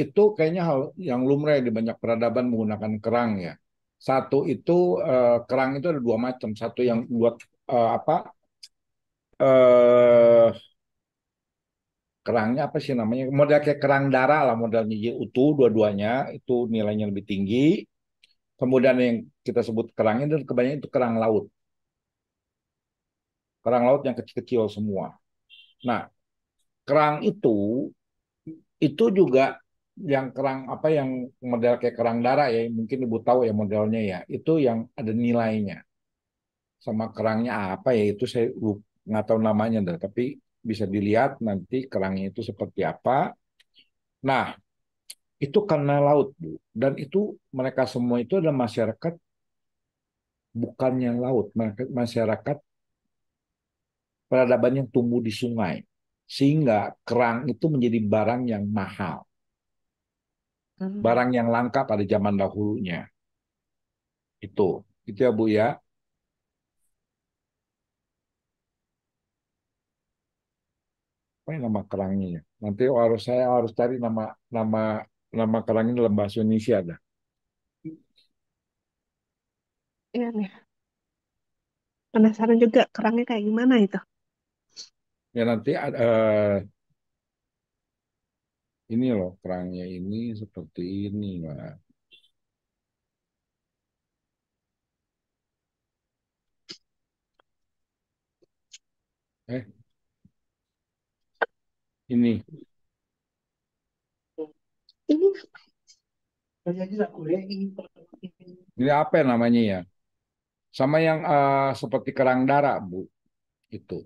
S2: Itu kayaknya hal yang lumrah di banyak peradaban menggunakan kerang ya. Satu itu kerang itu ada dua macam. Satu yang buat apa eh kerangnya apa sih namanya? Model kayak kerang darah lah modelnya jadi utuh dua-duanya itu nilainya lebih tinggi. Kemudian yang kita sebut kerangnya dan kebanyakan itu kerang laut yang kecil-kecil semua. Nah, kerang itu juga yang kerang apa yang model kayak kerang darah ya mungkin ibu tahu ya modelnya ya itu yang ada nilainya sama kerangnya apa ya itu saya nggak tahu namanya dah tapi bisa dilihat nanti kerangnya itu seperti apa. Nah itu karena laut Bu. Dan itu mereka semua itu adalah masyarakat bukannya laut masyarakat peradaban yang tumbuh di sungai sehingga kerang itu menjadi barang yang mahal
S1: Hmm.
S2: barang yang langka pada zaman dahulunya itu itu ya Bu ya. Apa ya nama kerangnya ya? Nanti saya harus cari nama nama nama kerangnya dalam bahasa Indonesia ada.
S1: Iya nih, penasaran juga kerangnya kayak gimana itu.
S2: Ya nanti Ini loh kerangnya ini seperti ini, Mbak. Eh, ini.
S1: Ini
S2: Ini apa namanya ya? Sama yang seperti kerang darah, Bu. Itu.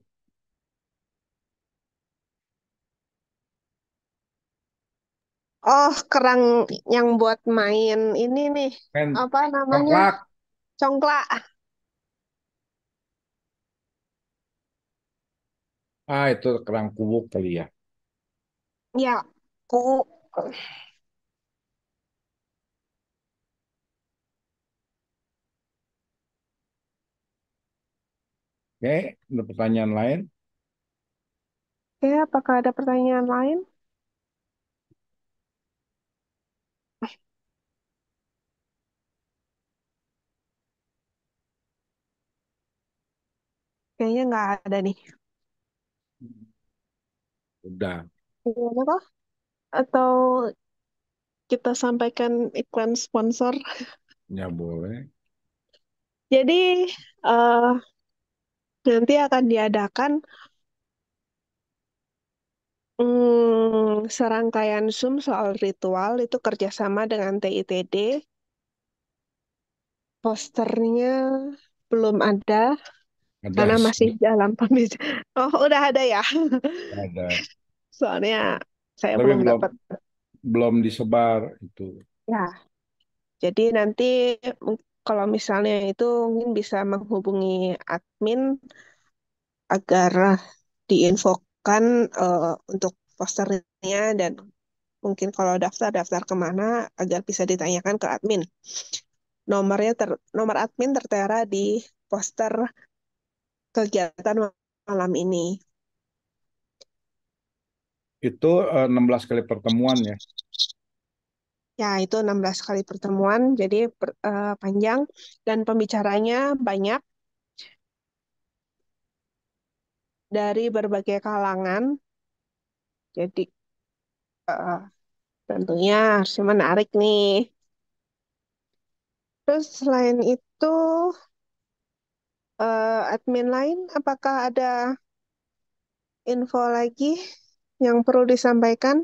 S1: oh kerang yang buat main ini nih
S2: Kan
S1: apa namanya
S2: congklak.
S1: congklak.
S2: Ah, itu kerang kubuk kali ya.
S1: Ya, ku
S2: Oke, ada pertanyaan lain?
S1: ya apakah ada pertanyaan lain? Kayaknya nggak ada nih.
S2: Udah,
S1: Gimana kok? Atau kita sampaikan iklan sponsor?
S2: ya boleh.
S1: Jadi eh, nanti akan diadakan serangkaian Zoom soal ritual itu kerjasama dengan TITD. Posternya belum ada
S2: Ada
S1: karena masih
S2: sih,
S1: dalam pembicaraan. Oh, udah ada ya.
S2: ada.
S1: Soalnya saya
S2: Tapi
S1: belum
S2: belum
S1: dapat.
S2: belum disebar itu.
S1: Ya, jadi nanti kalau misalnya itu mungkin bisa menghubungi admin agar diinfokan untuk posternya dan mungkin kalau daftar kemana agar bisa ditanyakan ke admin. Nomor admin tertera di poster kegiatan malam ini.
S2: Itu 16 kali pertemuan ya.
S1: Ya, itu 16 kali pertemuan, jadi panjang dan pembicaranya banyak dari berbagai kalangan. Jadi eh, tentunya harusnya menarik nih. Terus selain itu, admin lain, apakah ada info lagi yang perlu disampaikan?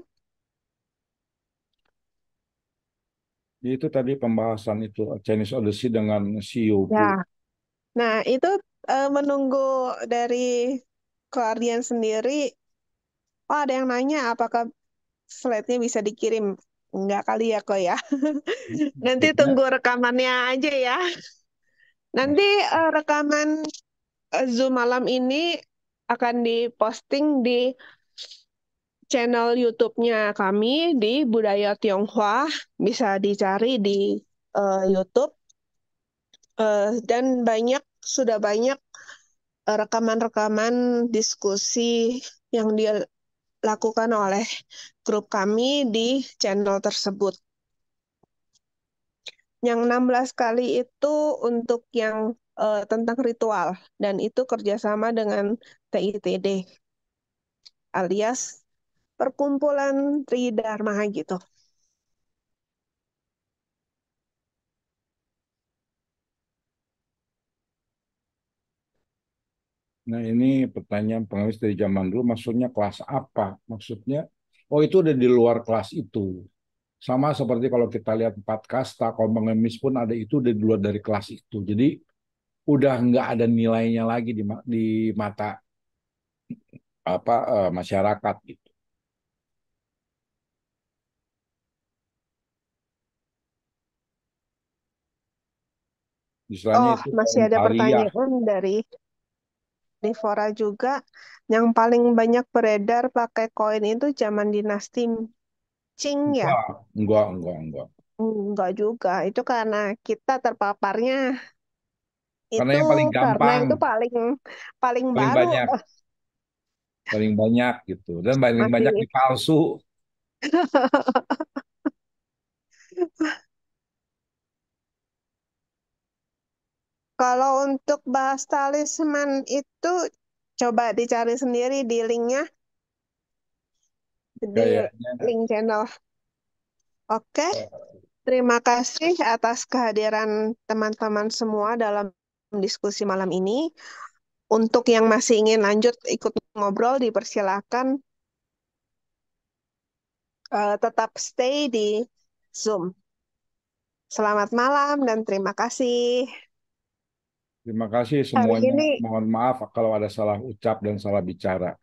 S2: Itu tadi pembahasan itu Chinese Odyssey dengan Siu
S1: Ya,
S2: Bu.
S1: nah itu menunggu dari Guardian sendiri. Oh, ada yang nanya apakah slide-nya bisa dikirim? Enggak kali ya kok ya. Nanti
S2: Maksudnya,
S1: tunggu rekamannya aja ya. Nanti
S2: mas-
S1: rekaman Zoom malam ini akan diposting di channel YouTube-nya kami di Budaya Tionghoa. Bisa dicari di YouTube. Dan sudah banyak rekaman-rekaman diskusi yang dilakukan oleh grup kami di channel tersebut. Yang 16 kali itu untuk yang tentang ritual dan itu kerjasama dengan TITD alias Perkumpulan Tridharma gitu.
S2: nah ini pertanyaan pengemis dari zaman dulu. Maksudnya kelas apa? Maksudnya, oh itu udah di luar kelas itu. Sama seperti kalau kita lihat empat kasta, kalau pengemis pun ada itu udah di luar dari kelas itu. Jadi udah nggak ada nilainya lagi di mata masyarakat gitu. Istilahnya
S1: Oh,
S2: itu
S1: masih
S2: kaum
S1: ada
S2: taliah.
S1: pertanyaan dari Devora juga. Yang paling banyak beredar pakai koin itu zaman dinasti Qing ya?
S2: Enggak, enggak.
S1: Enggak juga. Itu karena kita terpaparnya
S2: Karena
S1: itu
S2: yang paling
S1: karena
S2: gampang,
S1: itu paling paling
S2: paling
S1: baru.
S2: banyak, paling banyak gitu. Dan paling banyak
S1: Masih
S2: dipalsu.
S1: kalau untuk bahas talisman itu coba dicari sendiri di linknya. di
S2: kayaknya
S1: link channel. Oke, terima kasih atas kehadiran teman-teman semua dalam diskusi malam ini. Untuk yang masih ingin lanjut ikut ngobrol, dipersilakan tetap stay di Zoom. Selamat malam dan terima kasih.
S2: terima kasih
S1: Hari
S2: semuanya.
S1: ini
S2: Mohon maaf kalau ada salah ucap dan salah bicara.